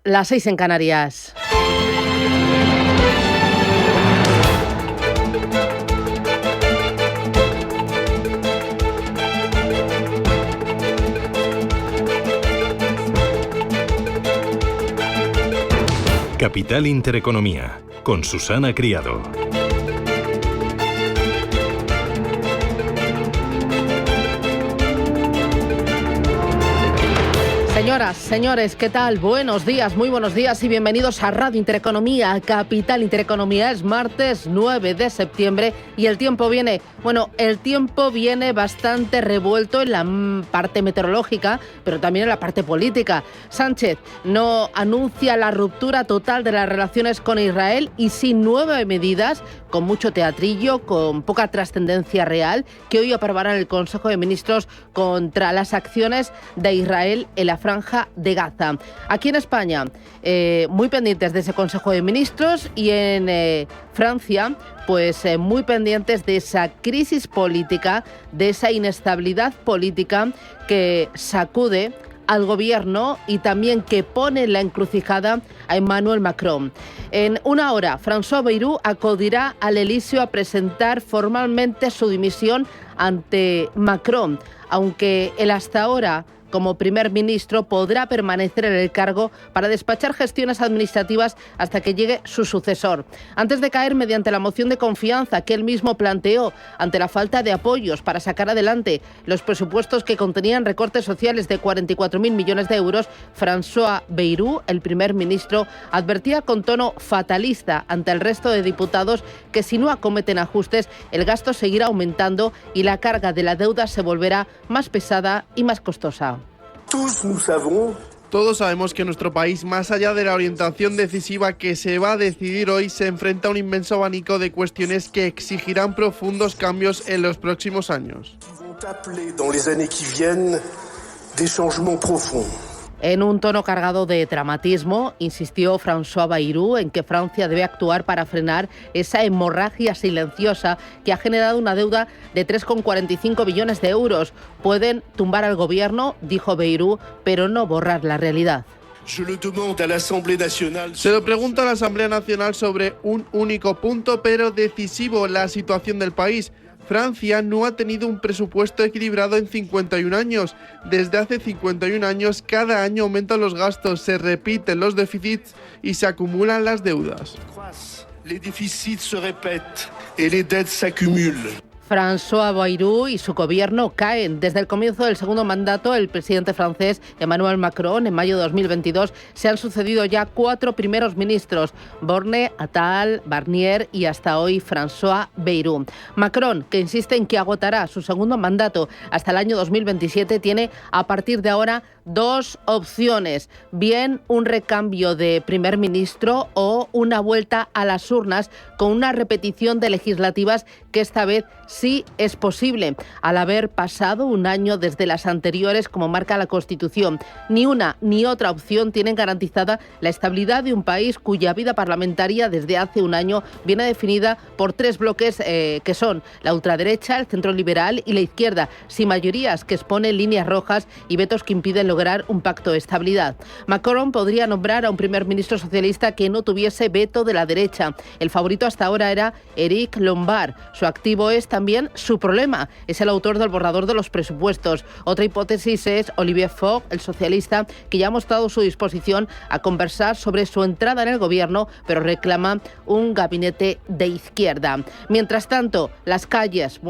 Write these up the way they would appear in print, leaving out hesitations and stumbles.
Las 6 en Canarias. Capital Intereconomía, con Susana Criado. Señoras, señores, ¿qué tal? Buenos días, muy buenos días y bienvenidos a Radio Intereconomía, Capital Intereconomía. Es martes 9 de septiembre y el tiempo viene bastante revuelto en la parte meteorológica, pero también en la parte política. Sánchez no anuncia la ruptura total de las relaciones con Israel y sí 9 medidas con mucho teatrillo, con poca trascendencia real, que hoy aprobarán el Consejo de Ministros contra las acciones de Israel en la Franja de Gaza. Aquí en España, muy pendientes de ese Consejo de Ministros y en Francia, pues muy pendientes de esa crisis política, de esa inestabilidad política que sacude al gobierno y también que pone en la encrucijada a Emmanuel Macron. En una hora, François Bayrou acudirá al Elíseo a presentar formalmente su dimisión ante Macron, aunque él hasta ahora, como primer ministro, podrá permanecer en el cargo para despachar gestiones administrativas hasta que llegue su sucesor. Antes de caer mediante la moción de confianza que él mismo planteó ante la falta de apoyos para sacar adelante los presupuestos que contenían recortes sociales de 44.000 millones de euros, François Bayrou, el primer ministro, advertía con tono fatalista ante el resto de diputados que si no acometen ajustes, el gasto seguirá aumentando y la carga de la deuda se volverá más pesada y más costosa. Todos sabemos que nuestro país, más allá de la orientación decisiva que se va a decidir hoy, se enfrenta a un inmenso abanico de cuestiones que exigirán profundos cambios en los próximos años. En un tono cargado de dramatismo, insistió François Bayrou en que Francia debe actuar para frenar esa hemorragia silenciosa que ha generado una deuda de 3,45 billones de euros. Pueden tumbar al gobierno, dijo Bayrou, pero no borrar la realidad. Se lo pregunto a la Asamblea Nacional sobre un único punto, pero decisivo: la situación del país. Francia no ha tenido un presupuesto equilibrado en 51 años. Desde hace 51 años, cada año aumentan los gastos, se repiten los déficits y se acumulan las deudas. Les déficits se répètent et les dettes s'accumulent. François Bayrou y su gobierno caen. Desde el comienzo del segundo mandato, el presidente francés Emmanuel Macron, en mayo de 2022, se han sucedido ya 4 primeros ministros: Borne, Attal, Barnier y hasta hoy François Bayrou. Macron, que insiste en que agotará su segundo mandato hasta el año 2027, tiene a partir de ahora 2 opciones: bien un recambio de primer ministro o una vuelta a las urnas con una repetición de legislativas que esta vez sí es posible, al haber pasado un año desde las anteriores, como marca la Constitución. Ni una ni otra opción tienen garantizada la estabilidad de un país cuya vida parlamentaria desde hace un año viene definida por 3 bloques que son la ultraderecha, el centro liberal y la izquierda, sin mayorías que exponen líneas rojas y vetos que impiden lograr un pacto de estabilidad. Macron podría nombrar a un primer ministro socialista que no tuviese veto de la derecha. El favorito hasta ahora era Éric Lombard. Su activo es también su problema. Es el autor del borrador de los presupuestos. Otra hipótesis es Olivier Faure, el socialista, que ya ha mostrado su disposición a conversar sobre su entrada en el gobierno, pero reclama un gabinete de izquierda. Mientras tanto, las calles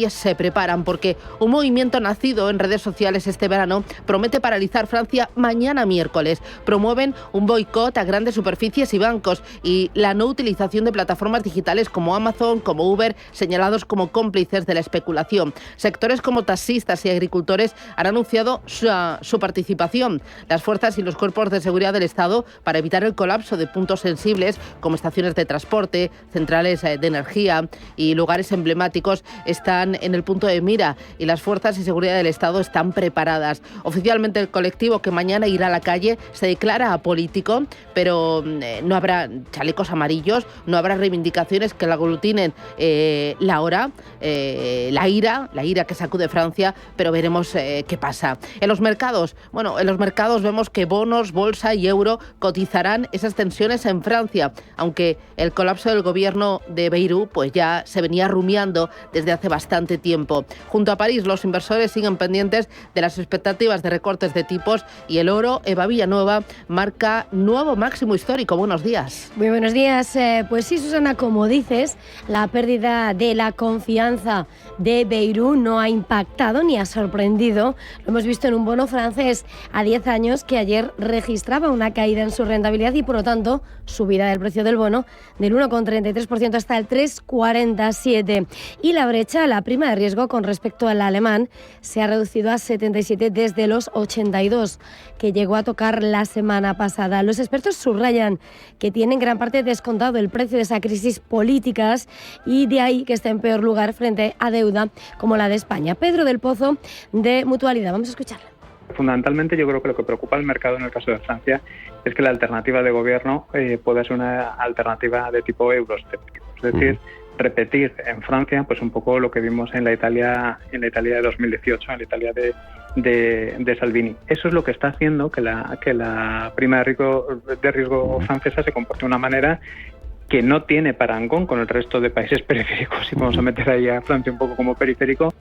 se preparan porque un movimiento nacido en redes sociales este verano promete paralizar Francia mañana miércoles. Promueven un boicot a grandes superficies y bancos y la no utilización de plataformas digitales como Amazon, como Uber, señalados como cómplices de la especulación. Sectores como taxistas y agricultores han anunciado su participación. Las fuerzas y los cuerpos de seguridad del Estado, para evitar el colapso de puntos sensibles como estaciones de transporte, centrales de energía y lugares emblemáticos, están en el punto de mira y las fuerzas y seguridad del Estado están preparadas. Oficialmente, Igualmente, el colectivo que mañana irá a la calle se declara apolítico, pero no habrá chalecos amarillos, no habrá reivindicaciones que la aglutinen la ira que sacude Francia, pero veremos qué pasa. En los mercados vemos que bonos, bolsa y euro cotizarán esas tensiones en Francia, aunque el colapso del gobierno de Bayrou pues ya se venía rumiando desde hace bastante tiempo. Junto a París, los inversores siguen pendientes de las expectativas de recortes de tipos y el oro, Eva Villanueva, marca nuevo máximo histórico. Buenos días. Muy buenos días. Pues sí, Susana, como dices, la pérdida de la confianza de Bayrou no ha impactado ni ha sorprendido. Lo hemos visto en un bono francés a 10 años que ayer registraba una caída en su rentabilidad y, por lo tanto, subida del precio del bono del 1,33% hasta el 3,47%. Y la brecha, la prima de riesgo con respecto al alemán, se ha reducido a 77 desde los 82 que llegó a tocar la semana pasada. Los expertos subrayan que tienen gran parte descontado el precio de esa crisis políticas y de ahí que está en peor lugar frente a deuda como la de España. Pedro del Pozo, de Mutualidad. Vamos a escucharla. Fundamentalmente, yo creo que lo que preocupa al mercado en el caso de Francia es que la alternativa de gobierno pueda ser una alternativa de tipo euroscéptico. Es decir, repetir en Francia pues un poco lo que vimos en la Italia de 2018, en la Italia de Salvini. Eso es lo que está haciendo que la prima de riesgo francesa se comporte de una manera que no tiene parangón con el resto de países periféricos, y vamos a meter ahí a Francia un poco como periférico.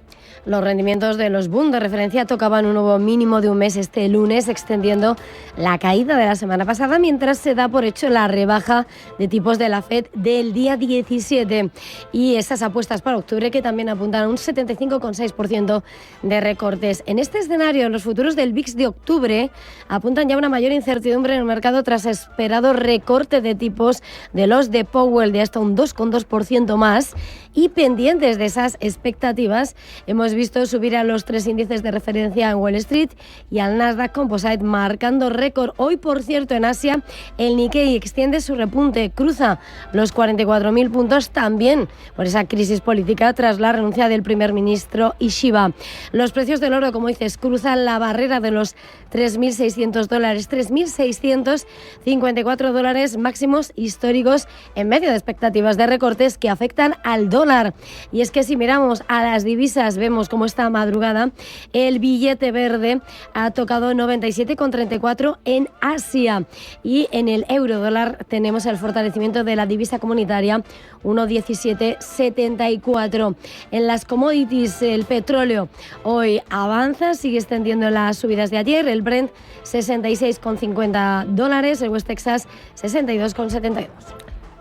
Los rendimientos de los Bund de referencia tocaban un nuevo mínimo de un mes este lunes, extendiendo la caída de la semana pasada, mientras se da por hecho la rebaja de tipos de la FED del día 17. Y esas apuestas para octubre que también apuntan a un 75,6% de recortes. En este escenario, los futuros del VIX de octubre apuntan ya a una mayor incertidumbre en el mercado tras esperado recorte de tipos de los de Powell de hasta un 2,2% más, y pendientes de esas expectativas hemos visto subir a los 3 índices de referencia en Wall Street y al Nasdaq Composite marcando récord. Hoy, por cierto, en Asia el Nikkei extiende su repunte, cruza los 44.000 puntos también por esa crisis política tras la renuncia del primer ministro Ishiba. Los precios del oro, como dices, cruzan la barrera de los $3.600, $3.654 máximos históricos en medio de expectativas de recortes que afectan al dólar. Y es que si miramos a las divisas, vemos como esta madrugada el billete verde ha tocado 97,34 en Asia, y en el euro dólar tenemos el fortalecimiento de la divisa comunitaria 1,1774. En las commodities, el petróleo hoy avanza, sigue extendiendo las subidas de ayer. El Brent $66,50, el West Texas 62,72.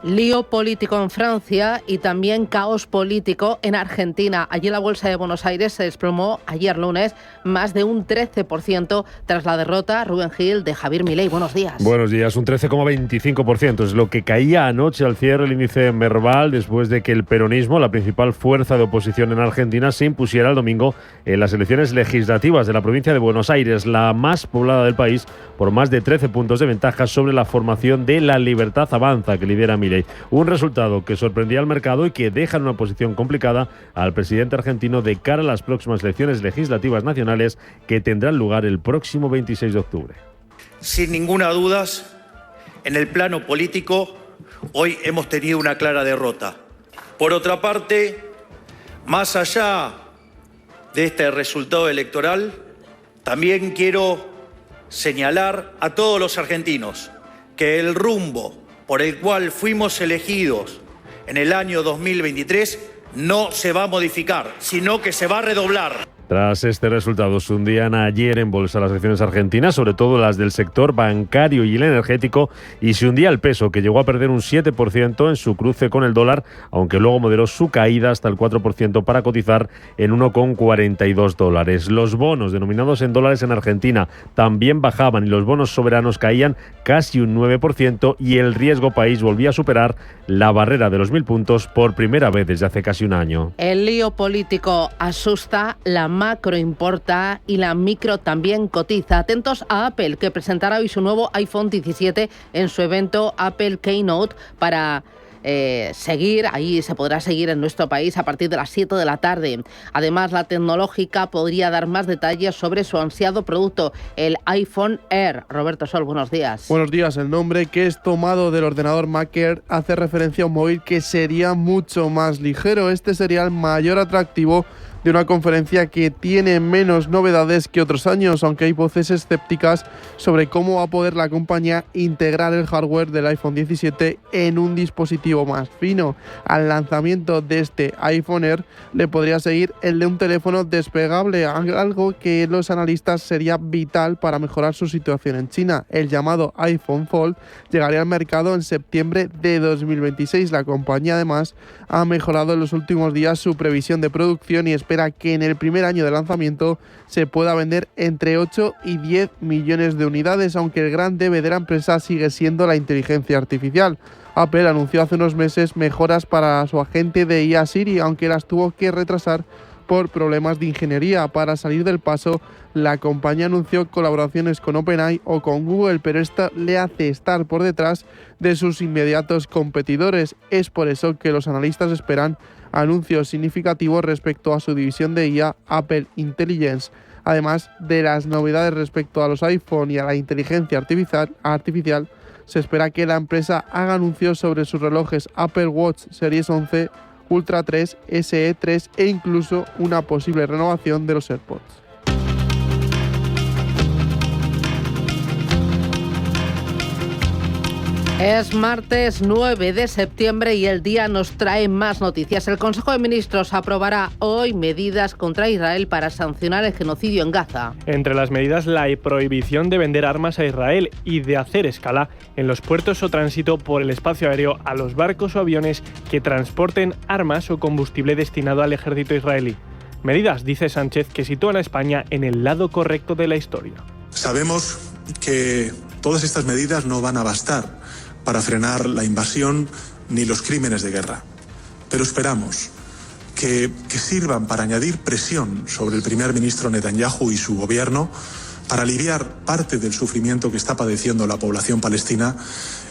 Lío político en Francia y también caos político en Argentina. Allí la bolsa de Buenos Aires se desplomó ayer lunes más de un 13% tras la derrota, Rubén Gil, de Javier Milei. Buenos días. Buenos días, un 13,25%. Es lo que caía anoche al cierre el índice Merval después de que el peronismo, la principal fuerza de oposición en Argentina, se impusiera el domingo en las elecciones legislativas de la provincia de Buenos Aires, la más poblada del país, por más de 13 puntos de ventaja sobre la formación de La Libertad Avanza, que lidera Milei. Un resultado que sorprendía al mercado y que deja en una posición complicada al presidente argentino de cara a las próximas elecciones legislativas nacionales que tendrán lugar el próximo 26 de octubre. Sin ninguna duda, en el plano político, hoy hemos tenido una clara derrota. Por otra parte, más allá de este resultado electoral, también quiero señalar a todos los argentinos que el rumbo por el cual fuimos elegidos en el año 2023 no se va a modificar, sino que se va a redoblar. Tras este resultado, se hundían ayer en bolsa las acciones argentinas, sobre todo las del sector bancario y el energético, y se hundía el peso, que llegó a perder un 7% en su cruce con el dólar, aunque luego moderó su caída hasta el 4% para cotizar en $1,42. Los bonos denominados en dólares en Argentina también bajaban y los bonos soberanos caían casi un 9%, y el riesgo país volvía a superar la barrera de los 1.000 puntos por primera vez desde hace casi un año. El lío político asusta, la macro importa y la micro también cotiza. Atentos a Apple, que presentará hoy su nuevo iPhone 17 en su evento Apple Keynote para seguir, ahí se podrá seguir en nuestro país a partir de las 7 de la tarde. Además, la tecnológica podría dar más detalles sobre su ansiado producto, el iPhone Air. Roberto Sol, buenos días. Buenos días. El nombre, que es tomado del ordenador Mac Air, hace referencia a un móvil que sería mucho más ligero. Este sería el mayor atractivo de una conferencia que tiene menos novedades que otros años, aunque hay voces escépticas sobre cómo va a poder la compañía integrar el hardware del iPhone 17 en un dispositivo más fino. Al lanzamiento de este iPhone Air le podría seguir el de un teléfono despegable, algo que los analistas sería vital para mejorar su situación en China. El llamado iPhone Fold llegaría al mercado en septiembre de 2026. La compañía además ha mejorado en los últimos días su previsión de producción y espera que en el primer año de lanzamiento se pueda vender entre 8 y 10 millones de unidades, aunque el gran debe de la empresa sigue siendo la inteligencia artificial. Apple anunció hace unos meses mejoras para su agente de IA Siri, aunque las tuvo que retrasar por problemas de ingeniería. Para salir del paso, la compañía anunció colaboraciones con OpenAI o con Google, pero esta le hace estar por detrás de sus inmediatos competidores. Es por eso que los analistas esperan anuncios significativos respecto a su división de IA, Apple Intelligence. Además de las novedades respecto a los iPhone y a la inteligencia artificial, se espera que la empresa haga anuncios sobre sus relojes Apple Watch Series 11, Ultra 3, SE 3 e incluso una posible renovación de los AirPods. Es martes 9 de septiembre y el día nos trae más noticias. El Consejo de Ministros aprobará hoy medidas contra Israel para sancionar el genocidio en Gaza. Entre las medidas, la prohibición de vender armas a Israel y de hacer escala en los puertos o tránsito por el espacio aéreo a los barcos o aviones que transporten armas o combustible destinado al ejército israelí. Medidas, dice Sánchez, que sitúan a España en el lado correcto de la historia. Sabemos que todas estas medidas no van a bastar para frenar la invasión ni los crímenes de guerra. Pero esperamos que sirvan para añadir presión sobre el primer ministro Netanyahu y su gobierno para aliviar parte del sufrimiento que está padeciendo la población palestina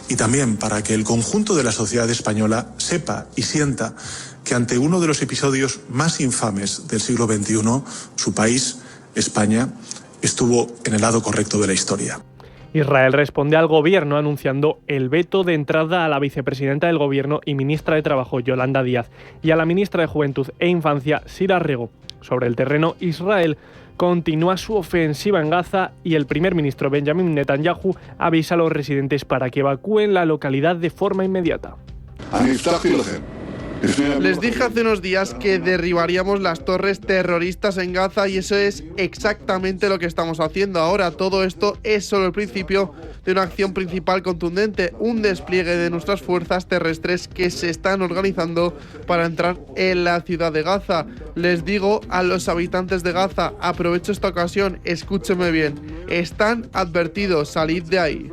y también para que el conjunto de la sociedad española sepa y sienta que ante uno de los episodios más infames del siglo XXI, su país, España, estuvo en el lado correcto de la historia. Israel responde al gobierno anunciando el veto de entrada a la vicepresidenta del gobierno y ministra de Trabajo, Yolanda Díaz, y a la ministra de Juventud e Infancia, Sira Rego. Sobre el terreno, Israel continúa su ofensiva en Gaza y el primer ministro Benjamin Netanyahu avisa a los residentes para que evacúen la localidad de forma inmediata. Les dije hace unos días que derribaríamos las torres terroristas en Gaza y eso es exactamente lo que estamos haciendo ahora. Todo esto es solo el principio de una acción principal contundente, un despliegue de nuestras fuerzas terrestres que se están organizando para entrar en la ciudad de Gaza. Les digo a los habitantes de Gaza, aprovecho esta ocasión, escúchenme bien, están advertidos, salid de ahí.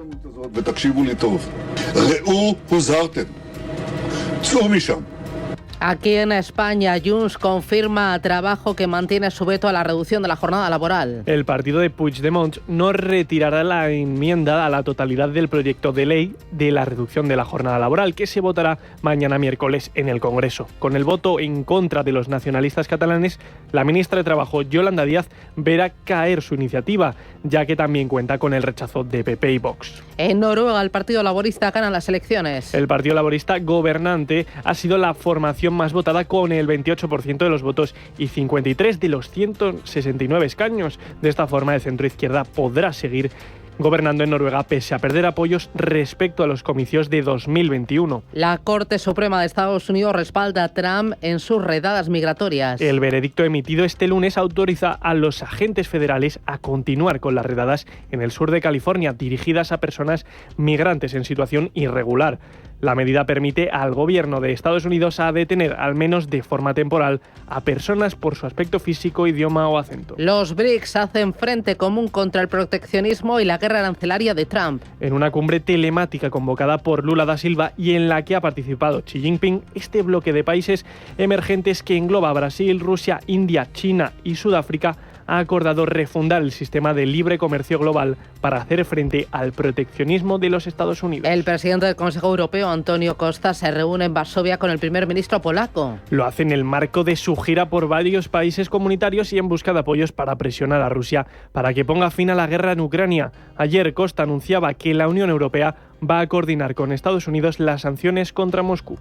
Aquí en España, Junts confirma a Trabajo que mantiene su veto a la reducción de la jornada laboral. El partido de Puigdemont no retirará la enmienda a la totalidad del proyecto de ley de la reducción de la jornada laboral, que se votará mañana miércoles en el Congreso. Con el voto en contra de los nacionalistas catalanes, la ministra de Trabajo, Yolanda Díaz, verá caer su iniciativa, ya que también cuenta con el rechazo de PP y Vox. En Noruega, el Partido Laborista gana las elecciones. El Partido Laborista gobernante ha sido la formación más votada con el 28% de los votos y 53 de los 169 escaños. De esta forma, el centro-izquierda podrá seguir gobernando en Noruega pese a perder apoyos respecto a los comicios de 2021. La Corte Suprema de Estados Unidos respalda a Trump en sus redadas migratorias. El veredicto emitido este lunes autoriza a los agentes federales a continuar con las redadas en el sur de California dirigidas a personas migrantes en situación irregular. La medida permite al gobierno de Estados Unidos a detener, al menos de forma temporal, a personas por su aspecto físico, idioma o acento. Los BRICS hacen frente común contra el proteccionismo y la guerra arancelaria de Trump. En una cumbre telemática convocada por Lula da Silva y en la que ha participado Xi Jinping, este bloque de países emergentes que engloba Brasil, Rusia, India, China y Sudáfrica ha acordado refundar el sistema de libre comercio global para hacer frente al proteccionismo de los Estados Unidos. El presidente del Consejo Europeo, Antonio Costa, se reúne en Varsovia con el primer ministro polaco. Lo hace en el marco de su gira por varios países comunitarios y en busca de apoyos para presionar a Rusia para que ponga fin a la guerra en Ucrania. Ayer Costa anunciaba que la Unión Europea va a coordinar con Estados Unidos las sanciones contra Moscú.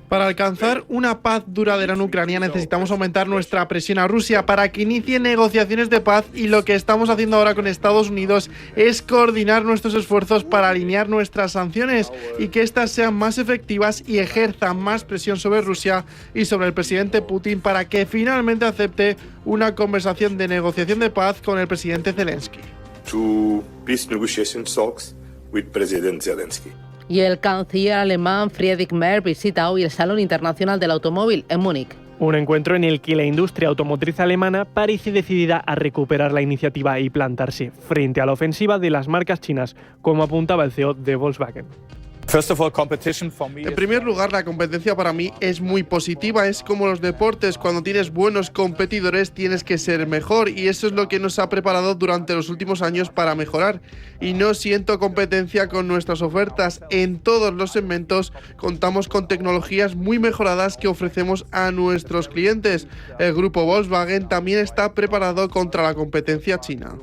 Para alcanzar una paz duradera en Ucrania necesitamos aumentar nuestra presión a Rusia para que inicie negociaciones de paz, y lo que estamos haciendo ahora con Estados Unidos es coordinar nuestros esfuerzos para alinear nuestras sanciones y que éstas sean más efectivas y ejerzan más presión sobre Rusia y sobre el presidente Putin para que finalmente acepte una conversación de negociación de paz con el presidente Zelensky. Y el canciller alemán Friedrich Merz visita hoy el Salón Internacional del Automóvil en Múnich. Un encuentro en el que la industria automotriz alemana parece decidida a recuperar la iniciativa y plantarse frente a la ofensiva de las marcas chinas, como apuntaba el CEO de Volkswagen. En primer lugar, la competencia para mí es muy positiva. Es como los deportes: cuando tienes buenos competidores tienes que ser mejor, y eso es lo que nos ha preparado durante los últimos años para mejorar. Y no siento competencia con nuestras ofertas. En todos los segmentos contamos con tecnologías muy mejoradas que ofrecemos a nuestros clientes. El grupo Volkswagen también está preparado contra la competencia china.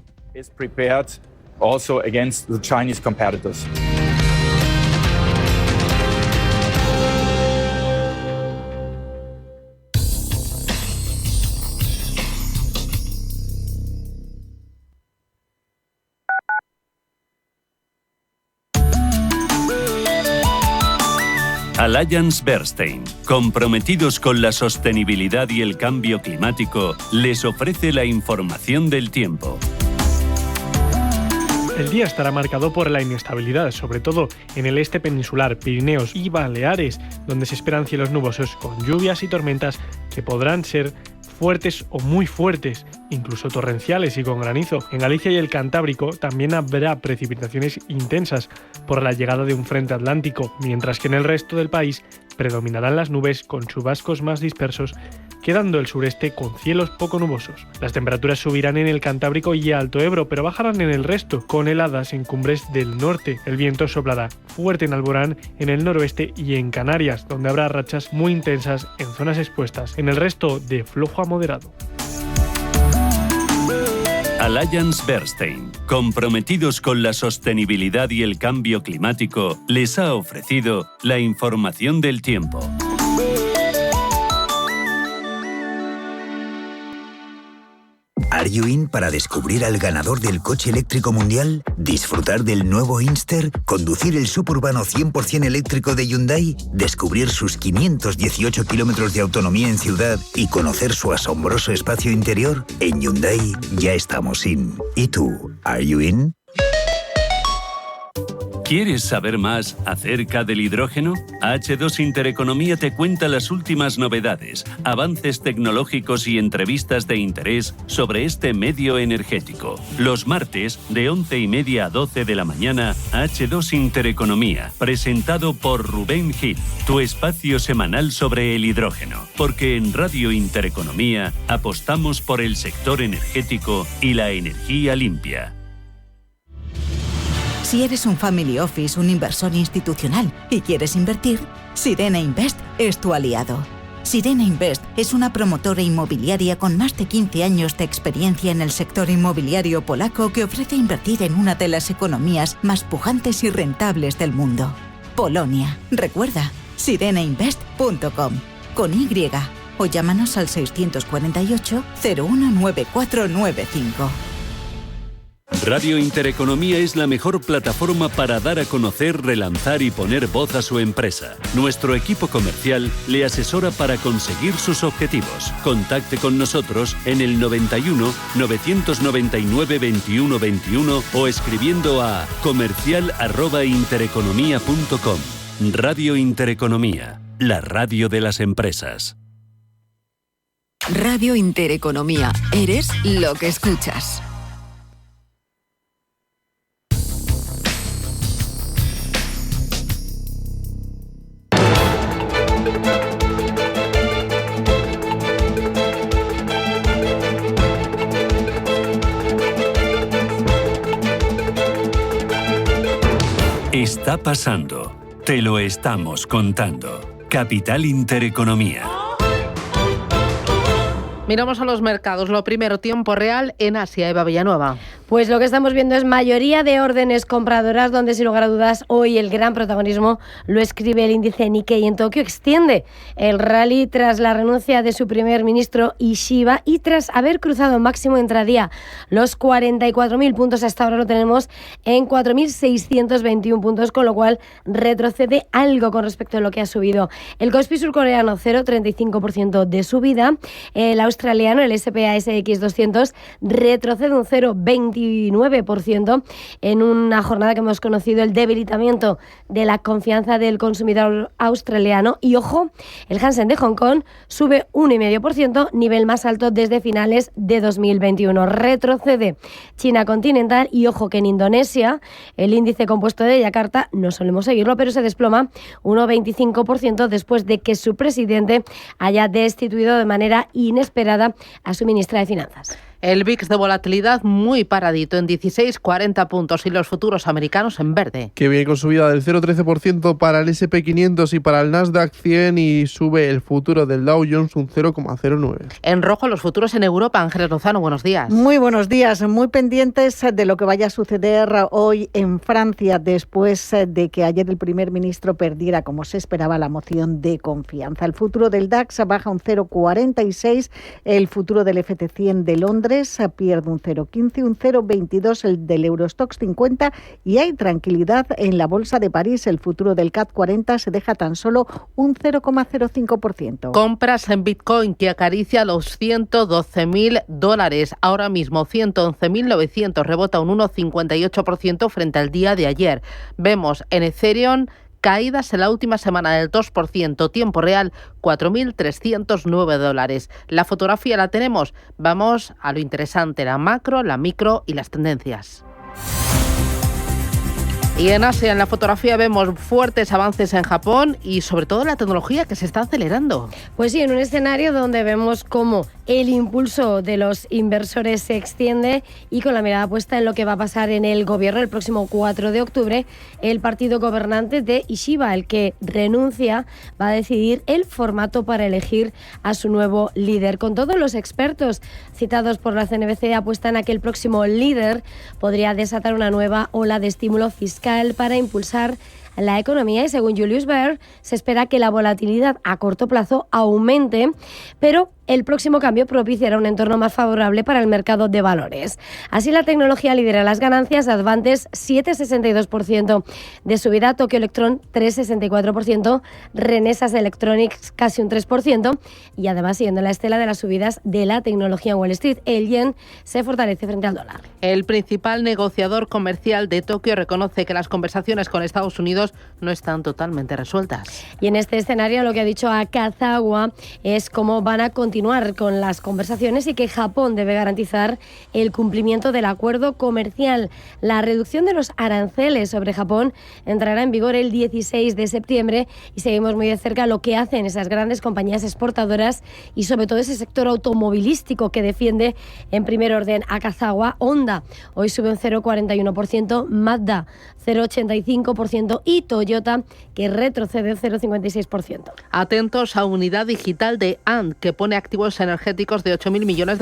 Allianz Bernstein, comprometidos con la sostenibilidad y el cambio climático, les ofrece la información del tiempo. El día estará marcado por la inestabilidad, sobre todo en el este peninsular, Pirineos y Baleares, donde se esperan cielos nubosos con lluvias y tormentas que podrán ser fuertes o muy fuertes, incluso torrenciales y con granizo. En Galicia y el Cantábrico también habrá precipitaciones intensas por la llegada de un frente atlántico, mientras que en el resto del país predominarán las nubes con chubascos más dispersos, quedando el sureste con cielos poco nubosos. Las temperaturas subirán en el Cantábrico y Alto Ebro, pero bajarán en el resto, con heladas en cumbres del norte. El viento soplará fuerte en Alborán, en el noroeste y en Canarias, donde habrá rachas muy intensas en zonas expuestas. En el resto, de flojo a moderado. Allianz Bernstein, comprometidos con la sostenibilidad y el cambio climático, les ha ofrecido la información del tiempo. ¿Are you in para descubrir al ganador del coche eléctrico mundial? ¿Disfrutar del nuevo Inster? ¿Conducir el suburbano 100% eléctrico de Hyundai? ¿Descubrir sus 518 kilómetros de autonomía en ciudad y conocer su asombroso espacio interior? En Hyundai ya estamos in. ¿Y tú? ¿Are you in? ¿Quieres saber más acerca del hidrógeno? H2 Intereconomía te cuenta las últimas novedades, avances tecnológicos y entrevistas de interés sobre este medio energético. Los martes, de 11:30 a 12 de la mañana, H2 Intereconomía, presentado por Rubén Gil, tu espacio semanal sobre el hidrógeno. Porque en Radio Intereconomía apostamos por el sector energético y la energía limpia. Si eres un family office, un inversor institucional y quieres invertir, Sirena Invest es tu aliado. Sirena Invest es una promotora inmobiliaria con más de 15 años de experiencia en el sector inmobiliario polaco que ofrece invertir en una de las economías más pujantes y rentables del mundo. Polonia. Recuerda, sirenainvest.com con Y o llámanos al 648 019495. Radio Intereconomía es la mejor plataforma para dar a conocer, relanzar y poner voz a su empresa. Nuestro equipo comercial le asesora para conseguir sus objetivos. Contacte con nosotros en el 91 999 21 21 o escribiendo a comercial@intereconomia.com. Radio Intereconomía, la radio de las empresas. Radio Intereconomía. Eres lo que escuchas. Está pasando. Te lo estamos contando. Capital Intereconomía. Miramos a los mercados. Lo primero, tiempo real en Asia. Eva Villanueva. Pues lo que estamos viendo es mayoría de órdenes compradoras, donde sin lugar a dudas hoy el gran protagonismo lo escribe el índice Nikkei en Tokio. Extiende el rally tras la renuncia de su primer ministro Ishiba y tras haber cruzado máximo intradía los 44.000 puntos. Hasta ahora lo tenemos en 4.621 puntos, con lo cual retrocede algo con respecto a lo que ha subido. El Kospi surcoreano 0,35% de subida. El australiano, el SPASX 200, retrocede un 0,29% en una jornada que hemos conocido el debilitamiento de la confianza del consumidor australiano. Y ojo, el Hansen de Hong Kong sube 1,5%, nivel más alto desde finales de 2021. Retrocede China continental y ojo que en Indonesia el índice compuesto de Yakarta, no solemos seguirlo, pero se desploma 1,25% después de que su presidente haya destituido de manera inesperada a su ministra de Finanzas. El VIX de volatilidad muy paradito en 16,40 puntos y los futuros americanos en verde. Que viene con subida del 0,13% para el S&P 500 y para el Nasdaq 100 y sube el futuro del Dow Jones un 0,09. En rojo los futuros en Europa. Ángeles Lozano, buenos días. Muy buenos días, muy pendientes de lo que vaya a suceder hoy en Francia después de que ayer el primer ministro perdiera, como se esperaba, la moción de confianza. El futuro del DAX baja un 0,46, el futuro del FT100 de Londres pierde un 0,15, un 0,22 el del Eurostoxx 50 y hay tranquilidad en la Bolsa de París. El futuro del CAC 40 se deja tan solo un 0,05%. Compras en Bitcoin que acaricia los $112.000. Ahora mismo 111.900, rebota un 1,58% frente al día de ayer. Vemos en Ethereum caídas en la última semana del 2%, tiempo real $4.309. La fotografía la tenemos. Vamos a lo interesante, la macro, la micro y las tendencias. Y en Asia, en la fotografía, vemos fuertes avances en Japón y sobre todo la tecnología que se está acelerando. Pues sí, en un escenario donde vemos cómo el impulso de los inversores se extiende y con la mirada puesta en lo que va a pasar en el gobierno el próximo 4 de octubre, el partido gobernante de Ishiba, el que renuncia, va a decidir el formato para elegir a su nuevo líder. Con todos los expertos citados por la CNBC apuestan a que el próximo líder podría desatar una nueva ola de estímulo fiscal para impulsar la economía y según Julius Baer se espera que la volatilidad a corto plazo aumente, pero el próximo cambio propiciará un entorno más favorable para el mercado de valores. Así la tecnología lidera las ganancias, Advantes 7,62% de subida, Tokyo Electron 3,64%, Renesas Electronics casi un 3% y además siguiendo la estela de las subidas de la tecnología en Wall Street, el yen se fortalece frente al dólar. El principal negociador comercial de Tokio reconoce que las conversaciones con Estados Unidos no están totalmente resueltas. Y en este escenario lo que ha dicho Akazawa es cómo van a continuar con las conversaciones y que Japón debe garantizar el cumplimiento del acuerdo comercial. La reducción de los aranceles sobre Japón entrará en vigor el 16 de septiembre y seguimos muy de cerca lo que hacen esas grandes compañías exportadoras y sobre todo ese sector automovilístico que defiende en primer orden Akazawa. Honda hoy sube un 0,41%, Mazda 0,85% y Toyota que retrocede 0,56%. Atentos a unidad digital de Ant que pone activos energéticos de $8.000 millones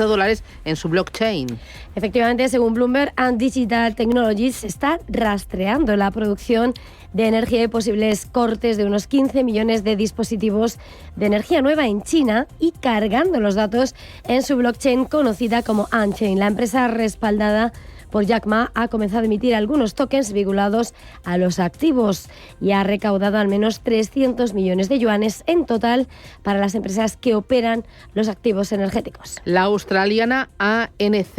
en su blockchain. Efectivamente, según Bloomberg, Ant Digital Technologies está rastreando la producción de energía y posibles cortes de unos 15 millones de dispositivos de energía nueva en China y cargando los datos en su blockchain conocida como Antchain. La empresa respaldada por Jack Ma ha comenzado a emitir algunos tokens vinculados a los activos y ha recaudado al menos 300 millones de yuanes en total para las empresas que operan los activos energéticos. La australiana ANZ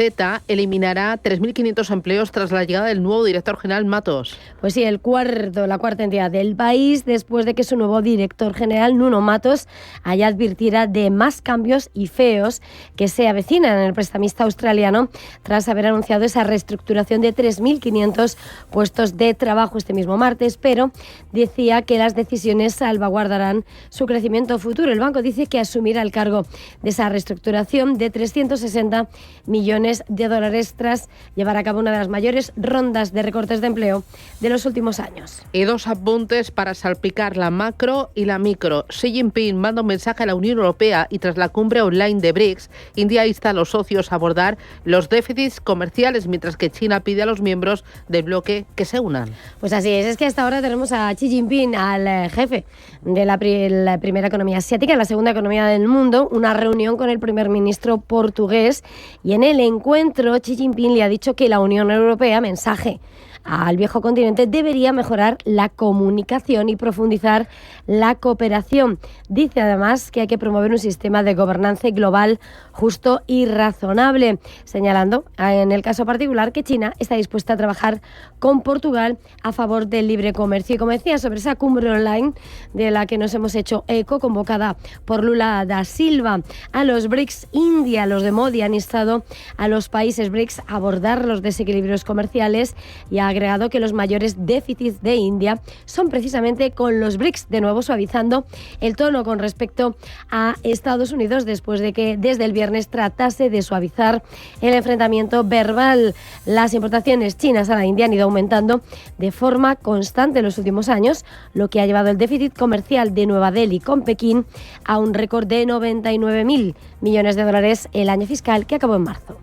eliminará 3.500 empleos tras la llegada del nuevo director general Matos. Pues sí, la cuarta entidad del país después de que su nuevo director general Nuno Matos haya advertido de más cambios y feos que se avecinan en el prestamista australiano tras haber anunciado esa reestructuración reestructuración de 3.500 puestos de trabajo este mismo martes, pero decía que las decisiones salvaguardarán su crecimiento futuro. El banco dice que asumirá el cargo de esa reestructuración de 360 millones de dólares tras llevar a cabo una de las mayores rondas de recortes de empleo de los últimos años. Y dos apuntes para salpicar la macro y la micro. Xi Jinping manda un mensaje a la Unión Europea y tras la cumbre online de BRICS, India insta a los socios a abordar los déficits comerciales, mientras que China pide a los miembros del bloque que se unan. Pues así es que hasta ahora tenemos a Xi Jinping, al jefe de la primera economía asiática, la segunda economía del mundo, una reunión con el primer ministro portugués, y en el encuentro Xi Jinping le ha dicho que la Unión Europea, mensaje al viejo continente, debería mejorar la comunicación y profundizar la cooperación. Dice además que hay que promover un sistema de gobernanza global justo y razonable, señalando en el caso particular que China está dispuesta a trabajar con Portugal a favor del libre comercio. Y como decía, sobre esa cumbre online de la que nos hemos hecho eco, convocada por Lula da Silva, a los BRICS, India, los de Modi, han instado a los países BRICS a abordar los desequilibrios comerciales y ha agregado que los mayores déficits de India son precisamente con los BRICS, de nuevo suavizando el tono con respecto a Estados Unidos después de que desde el viernes tratase de suavizar el enfrentamiento verbal. Las importaciones chinas a la India han ido aumentando de forma constante en los últimos años, lo que ha llevado el déficit comercial de Nueva Delhi con Pekín a un récord de 99.000 millones de dólares el año fiscal que acabó en marzo.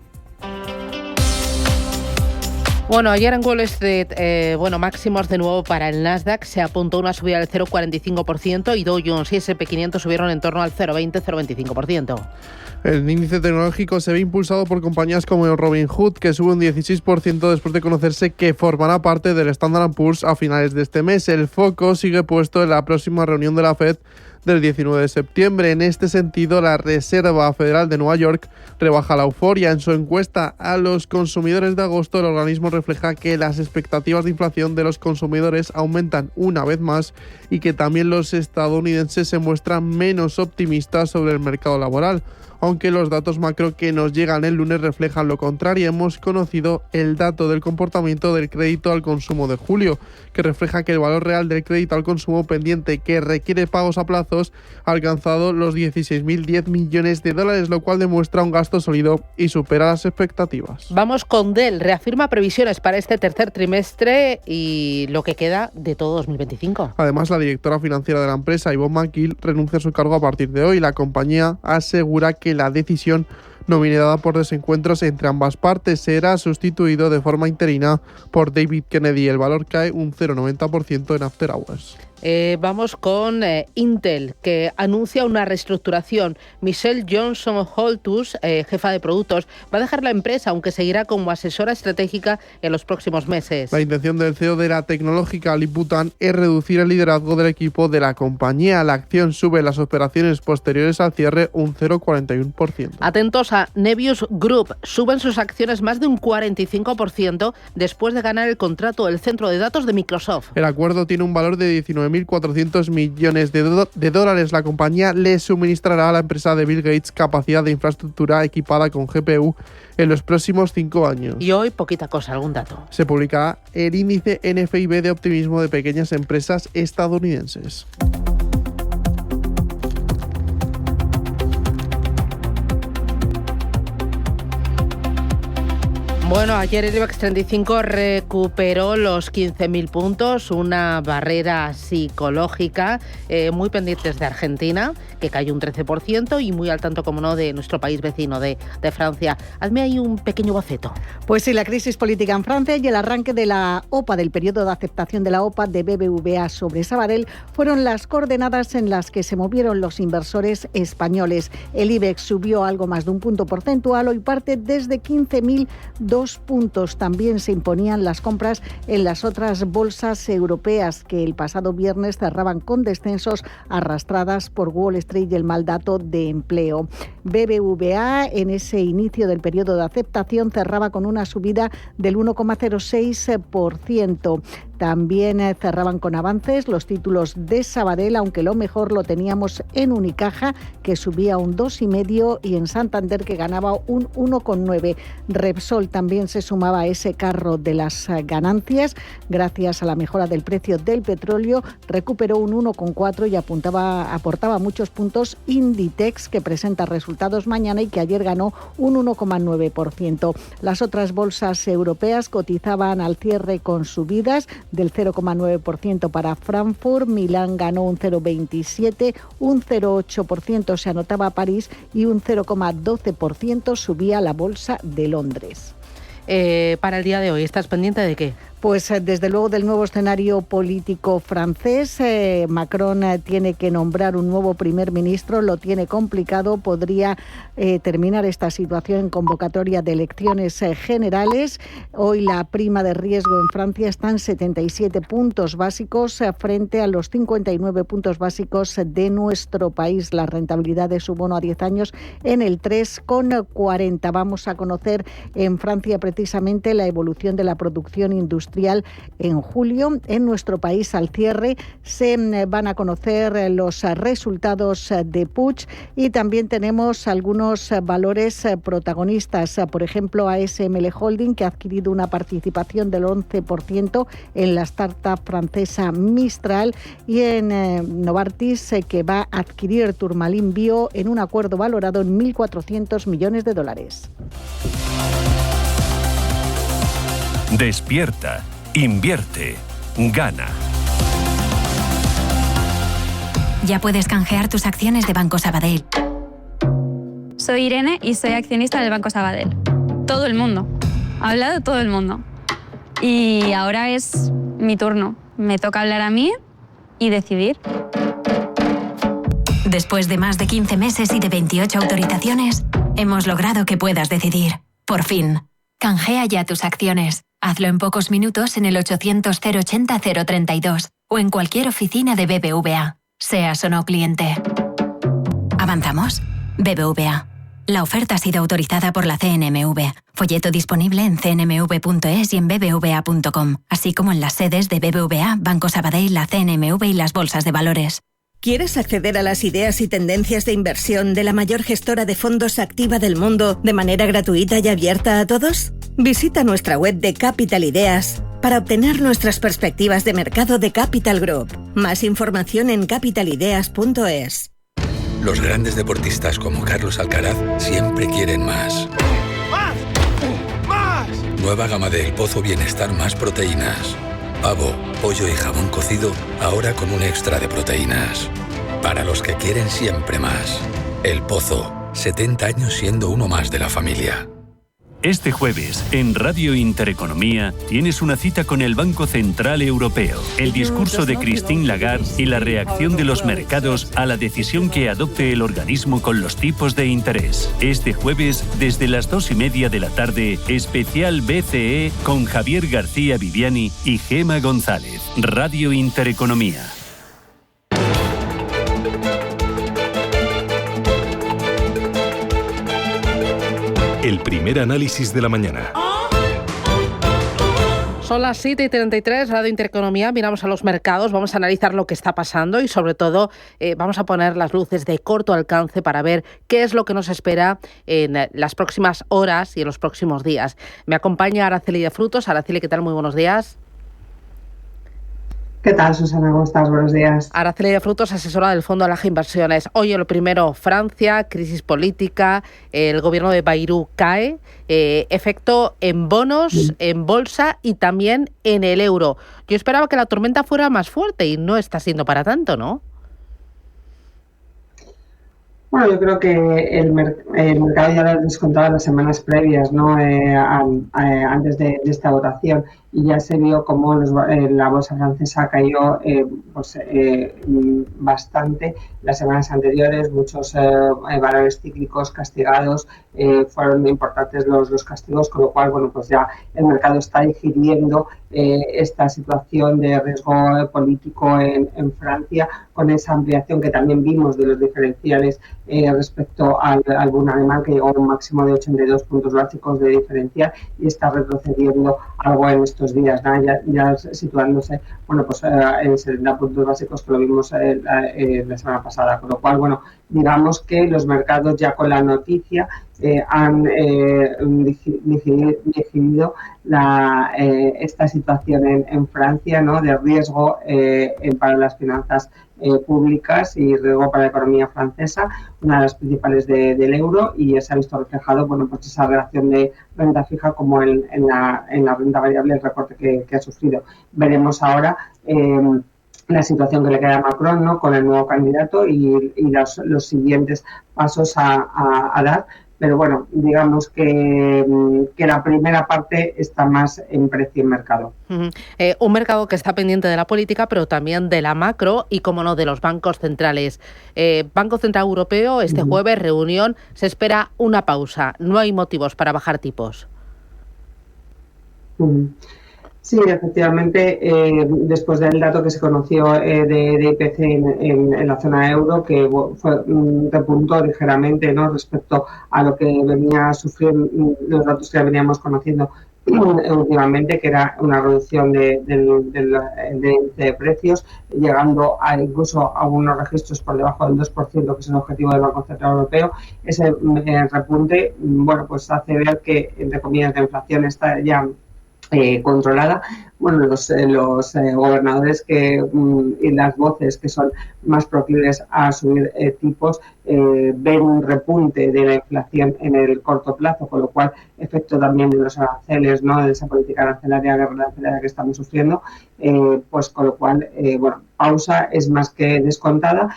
Bueno, ayer en Wall Street, máximos de nuevo para el Nasdaq, se apuntó una subida del 0,45% y Dow Jones y S&P 500 subieron en torno al 0,20-0,25%. El índice tecnológico se ve impulsado por compañías como Robinhood, que sube un 16% después de conocerse que formará parte del Standard & Poor's a finales de este mes. El foco sigue puesto en la próxima reunión de la Fed del 19 de septiembre. En este sentido, la Reserva Federal de Nueva York rebaja la euforia. En su encuesta a los consumidores de agosto, el organismo refleja que las expectativas de inflación de los consumidores aumentan una vez más y que también los estadounidenses se muestran menos optimistas sobre el mercado laboral. Aunque los datos macro que nos llegan el lunes reflejan lo contrario. Hemos conocido el dato del comportamiento del crédito al consumo de julio, que refleja que el valor real del crédito al consumo pendiente que requiere pagos a plazos ha alcanzado los 16.010 millones de dólares, lo cual demuestra un gasto sólido y supera las expectativas. Vamos con Dell. Reafirma previsiones para este tercer trimestre y lo que queda de todo 2025. Además, la directora financiera de la empresa, Yvonne McGill, renuncia a su cargo a partir de hoy. La compañía asegura que la decisión no viene dada por desencuentros entre ambas partes. Será sustituido de forma interina por David Kennedy. El valor cae un 0,90% en After Hours. Vamos con Intel, que anuncia una reestructuración. Michelle Johnson Holtus, jefa de productos, va a dejar la empresa, aunque seguirá como asesora estratégica en los próximos meses. La intención del CEO de la tecnológica Lip-Bu Tan es reducir el liderazgo del equipo de la compañía. La acción sube en las operaciones posteriores al cierre un 0,41%. Atentos a Nebius Group. Suben sus acciones más de un 45% después de ganar el contrato del centro de datos de Microsoft. El acuerdo tiene un valor de 19.400 millones de dólares. La compañía le suministrará a la empresa de Bill Gates capacidad de infraestructura equipada con GPU en los próximos 5 años. Y hoy, poquita cosa, algún dato. Se publicará el índice NFIB de optimismo de pequeñas empresas estadounidenses. Bueno, ayer el IBEX 35 recuperó los 15.000 puntos, una barrera psicológica, muy pendientes de Argentina, que cayó un 13%, y muy al tanto, como no, de nuestro país vecino, de Francia. Hazme ahí un pequeño boceto. Pues sí, la crisis política en Francia y el arranque de la OPA, del periodo de aceptación de la OPA de BBVA sobre Sabadell, fueron las coordenadas en las que se movieron los inversores españoles. El IBEX subió algo más de un punto porcentual, hoy parte desde 15.002 puntos. También se imponían las compras en las otras bolsas europeas, que el pasado viernes cerraban con descensos arrastradas por Wall Street y el mal dato de empleo. BBVA, en ese inicio del periodo de aceptación, cerraba con una subida del 1,06%. también cerraban con avances los títulos de Sabadell, aunque lo mejor lo teníamos en Unicaja, que subía un 2,5, y en Santander, que ganaba un 1,9. Repsol también se sumaba a ese carro de las ganancias gracias a la mejora del precio del petróleo, recuperó un 1,4 y aportaba muchos puntos Inditex, que presenta resultados mañana y que ayer ganó un 1,9%. Las otras bolsas europeas cotizaban al cierre con subidas del 0,9% para Frankfurt, Milán ganó un 0,27, un 0,8% se anotaba París y un 0,12% subía la bolsa de Londres. Para el día de hoy, ¿estás pendiente de qué? Pues desde luego del nuevo escenario político francés. Macron tiene que nombrar un nuevo primer ministro, lo tiene complicado, podría terminar esta situación en convocatoria de elecciones generales. Hoy la prima de riesgo en Francia está en 77 puntos básicos frente a los 59 puntos básicos de nuestro país. La rentabilidad de su bono a 10 años en el 3,40. Vamos a conocer en Francia precisamente la evolución de la producción industrial en julio. En nuestro país, al cierre, se van a conocer los resultados de Puig y también tenemos algunos valores protagonistas. Por ejemplo, ASML Holding, que ha adquirido una participación del 11% en la startup francesa Mistral, y en Novartis, que va a adquirir Tourmaline Bio en un acuerdo valorado en $1.400 millones. Despierta, invierte, gana. Ya puedes canjear tus acciones de Banco Sabadell. Soy Irene y soy accionista del Banco Sabadell. Todo el mundo. Ha hablado todo el mundo. Y ahora es mi turno. Me toca hablar a mí y decidir. Después de más de 15 meses y de 28 autorizaciones, hemos logrado que puedas decidir. Por fin. Canjea ya tus acciones. Hazlo en pocos minutos en el 800-080-032 o en cualquier oficina de BBVA, seas o no cliente. ¿Avanzamos? BBVA. La oferta ha sido autorizada por la CNMV. Folleto disponible en cnmv.es y en bbva.com, así como en las sedes de BBVA, Banco Sabadell, la CNMV y las bolsas de valores. ¿Quieres acceder a las ideas y tendencias de inversión de la mayor gestora de fondos activa del mundo de manera gratuita y abierta a todos? Visita nuestra web de Capital Ideas para obtener nuestras perspectivas de mercado de Capital Group. Más información en capitalideas.es. Los grandes deportistas como Carlos Alcaraz siempre quieren más. ¡Más! ¡Más! Nueva gama de El Pozo Bienestar más proteínas. Pavo, pollo y jamón cocido, ahora con un extra de proteínas. Para los que quieren siempre más. El Pozo, 70 años siendo uno más de la familia. Este jueves, en Radio Intereconomía, tienes una cita con el Banco Central Europeo, el discurso de Christine Lagarde y la reacción de los mercados a la decisión que adopte el organismo con los tipos de interés. Este jueves, desde las 2:30 de la tarde, especial BCE con Javier García Viviani y Gema González. Radio Intereconomía. El primer análisis de la mañana. Son las 7:33, Radio Intereconomía, miramos a los mercados, vamos a analizar lo que está pasando y sobre todo vamos a poner las luces de corto alcance para ver qué es lo que nos espera en las próximas horas y en los próximos días. Me acompaña Araceli de Frutos. Araceli, ¿qué tal? Muy buenos días. ¿Qué tal, Susana? ¿Cómo estás? Buenos días. Araceli de Frutos, asesora del Fondo Alaja Inversiones. Oye, lo primero, Francia, crisis política, el gobierno de Bayrou cae, efecto en bonos, en bolsa y también en el euro. Yo esperaba que la tormenta fuera más fuerte y no está siendo para tanto, ¿no? Bueno, yo creo que el mercado ya lo descontaba las semanas previas, ¿no? Antes de esta votación, y ya se vio cómo la bolsa francesa cayó bastante las semanas anteriores. Muchos valores cíclicos castigados, fueron importantes los castigos, con lo cual, bueno, pues ya el mercado está digiriendo esta situación de riesgo político en Francia, con esa ampliación que también vimos de los diferenciales respecto al bono alemán, que llegó a un máximo de 82 puntos básicos de diferencial y está retrocediendo algo en estos estos días, ¿no? ya situándose, bueno, pues en 70 puntos básicos, que lo vimos la semana pasada, con lo cual, bueno, digamos que los mercados ya con la noticia han decidido esta situación en Francia, ¿no?, de riesgo para las finanzas públicas y riesgo para la economía francesa, una de las principales del euro, y se ha visto reflejado, bueno, pues esa relación de renta fija como en la renta variable, el recorte que ha sufrido. Veremos ahora la situación que le queda a Macron, ¿no?, con el nuevo candidato y los siguientes pasos a dar. Pero bueno, digamos que la primera parte está más en precio en mercado. Un mercado que está pendiente de la política, pero también de la macro y, como no, de los bancos centrales. Banco Central Europeo, este jueves, reunión, se espera una pausa. No hay motivos para bajar tipos. Sí, efectivamente, después del dato que se conoció de IPC en la zona euro, que repuntó ligeramente, ¿no?, respecto a lo que venía sufriendo, los datos que veníamos conociendo últimamente, que era una reducción de precios, llegando incluso a unos registros por debajo del 2%, que es el objetivo del Banco Central Europeo. Ese repunte, bueno, pues hace ver que, entre comillas, la inflación está ya controlada. Bueno, los gobernadores y las voces que son más proclives a subir tipos ven un repunte de la inflación en el corto plazo, con lo cual efecto también de los aranceles, ¿no?, de esa política arancelaria, guerra arancelaria que estamos sufriendo, pues con lo cual, bueno, pausa es más que descontada.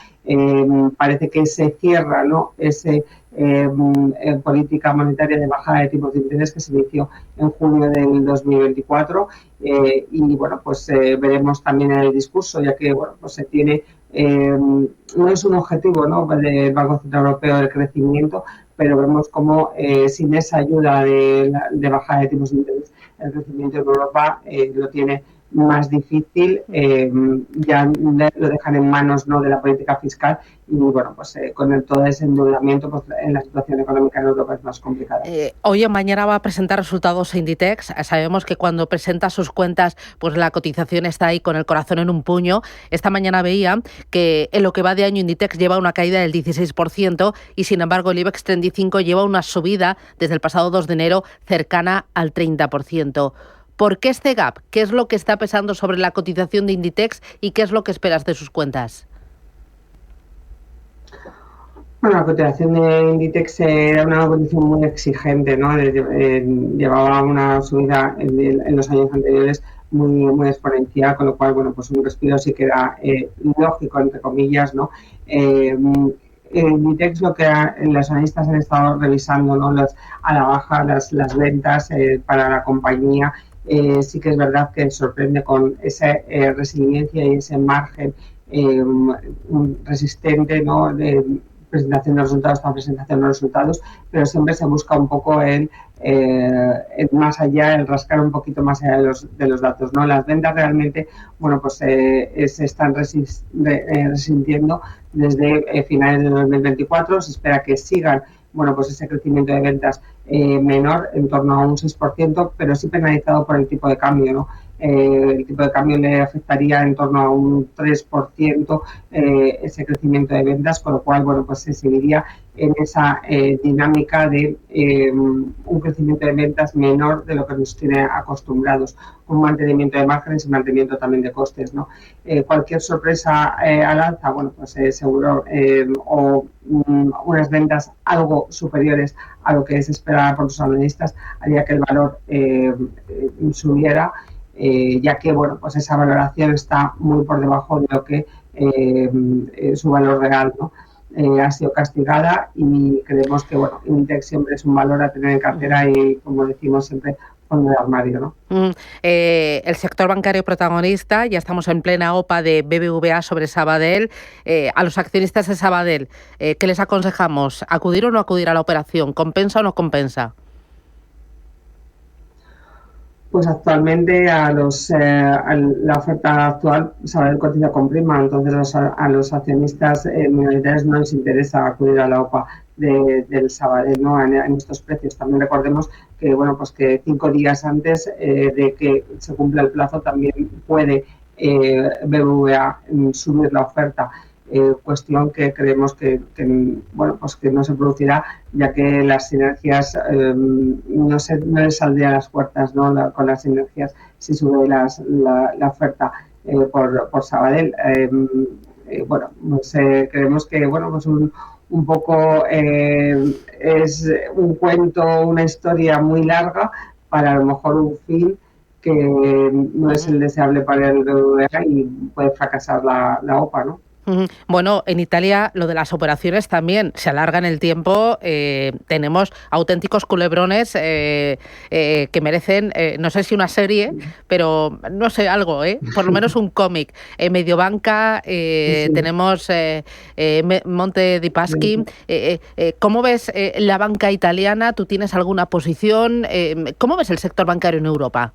Parece que se cierra, ¿no?, ese política monetaria de bajada de tipos de interés que se inició en junio del 2024, y bueno, pues veremos también en el discurso, ya que, bueno, pues se tiene, no es un objetivo, ¿no?, del Banco Central Europeo el crecimiento, pero vemos como sin esa ayuda de bajada de tipos de interés, el crecimiento en Europa lo tiene más difícil, ya lo dejan en manos, ¿no?, de la política fiscal, y bueno, pues con todo ese endeudamiento, pues en la situación económica en Europa es más complicada. Hoy o mañana va a presentar resultados Inditex. Sabemos que cuando presenta sus cuentas, pues la cotización está ahí con el corazón en un puño. Esta mañana veía que en lo que va de año Inditex lleva una caída del 16% y, sin embargo, el IBEX 35 lleva una subida desde el pasado 2 de enero cercana al 30%. ¿Por qué este gap? ¿Qué es lo que está pesando sobre la cotización de Inditex y qué es lo que esperas de sus cuentas? Bueno, la cotización de Inditex era una condición muy exigente, ¿no? Llevaba una subida en los años anteriores muy exponencial, con lo cual, bueno, pues un respiro sí que era lógico, entre comillas, ¿no? Inditex, lo que los analistas han estado revisando, ¿no?, a la baja las ventas para la compañía. Sí que es verdad que sorprende con esa resiliencia y ese margen resistente, ¿no?, de presentación de resultados tras presentación de resultados, pero siempre se busca un poco el más allá, el rascar un poquito más allá de los datos, ¿no? Las ventas realmente, bueno, pues se están resintiendo desde finales de 2024. Se espera que sigan, bueno, pues ese crecimiento de ventas menor, en torno a un 6%, pero sí penalizado por el tipo de cambio, ¿no? El tipo de cambio le afectaría en torno a un 3% ese crecimiento de ventas, con lo cual, bueno, pues se seguiría en esa dinámica de un crecimiento de ventas menor de lo que nos tiene acostumbrados, un mantenimiento de márgenes y mantenimiento también de costes, ¿no? Cualquier sorpresa al alza, bueno, pues seguro, o unas ventas algo superiores a lo que se esperaba por los analistas, haría que el valor subiera, ya que, bueno, pues esa valoración está muy por debajo de lo que su valor real, ¿no? Ha sido castigada y creemos que, bueno, Inditex siempre es un valor a tener en cartera y, como decimos siempre, fondo de armario, ¿no? El sector bancario protagonista, ya estamos en plena OPA de BBVA sobre Sabadell. A los accionistas de Sabadell, ¿qué les aconsejamos? ¿Acudir o no acudir a la operación? ¿Compensa o no compensa? Pues actualmente a la oferta actual Sabadell cotiza con prima, entonces a los accionistas minoritarios no les interesa acudir a la OPA del Sabadell, ¿no? En estos precios. También recordemos que pues que 5 días antes de que se cumpla el plazo también puede BBVA subir la oferta. Cuestión que creemos que no se producirá, ya que las sinergias no les saldrían las puertas, ¿no? Con las sinergias si sube la oferta por Sabadell. Creemos que un poco es un cuento, una historia muy larga para a lo mejor un fin que no es el deseable para el BBVA y puede fracasar la OPA, ¿no? Bueno, en Italia lo de las operaciones también se alarga en el tiempo. Tenemos auténticos culebrones que merecen, no sé si una serie, pero no sé, algo, por lo menos un cómic. Mediobanca, tenemos Monte dei Paschi. ¿Cómo ves la banca italiana? ¿Tú tienes alguna posición? ¿Cómo ves el sector bancario en Europa?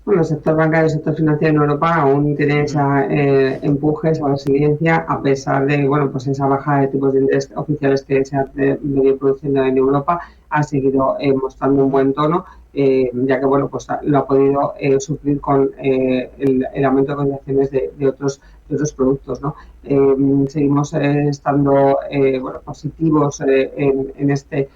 Bueno, el sector bancario y el sector financiero en Europa aún tiene esa empuje, esa resiliencia, a pesar de esa bajada de tipos de interés oficiales que se ha venido produciendo en Europa, ha seguido mostrando un buen tono, ya que lo ha podido suplir con el aumento de cotizaciones de otros productos, ¿no? Seguimos estando positivos en este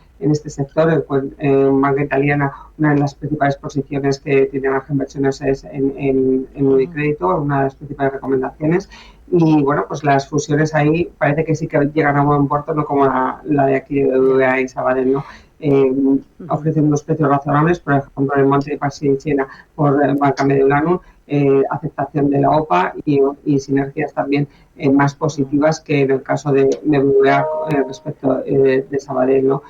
sector. En banca italiana, una de las principales posiciones que tiene Ángel Inversiones es en Unicrédito, una de las principales recomendaciones. Y las fusiones ahí parece que sí que llegan a buen puerto, no como la de aquí de BBVA y Sabadell, ¿no? Ofrecen unos precios razonables, por ejemplo, en Monte dei Paschi en China por Banca Mediolanum, aceptación de la OPA y sinergias también más positivas que en el caso de BBVA respecto de Sabadell, ¿no?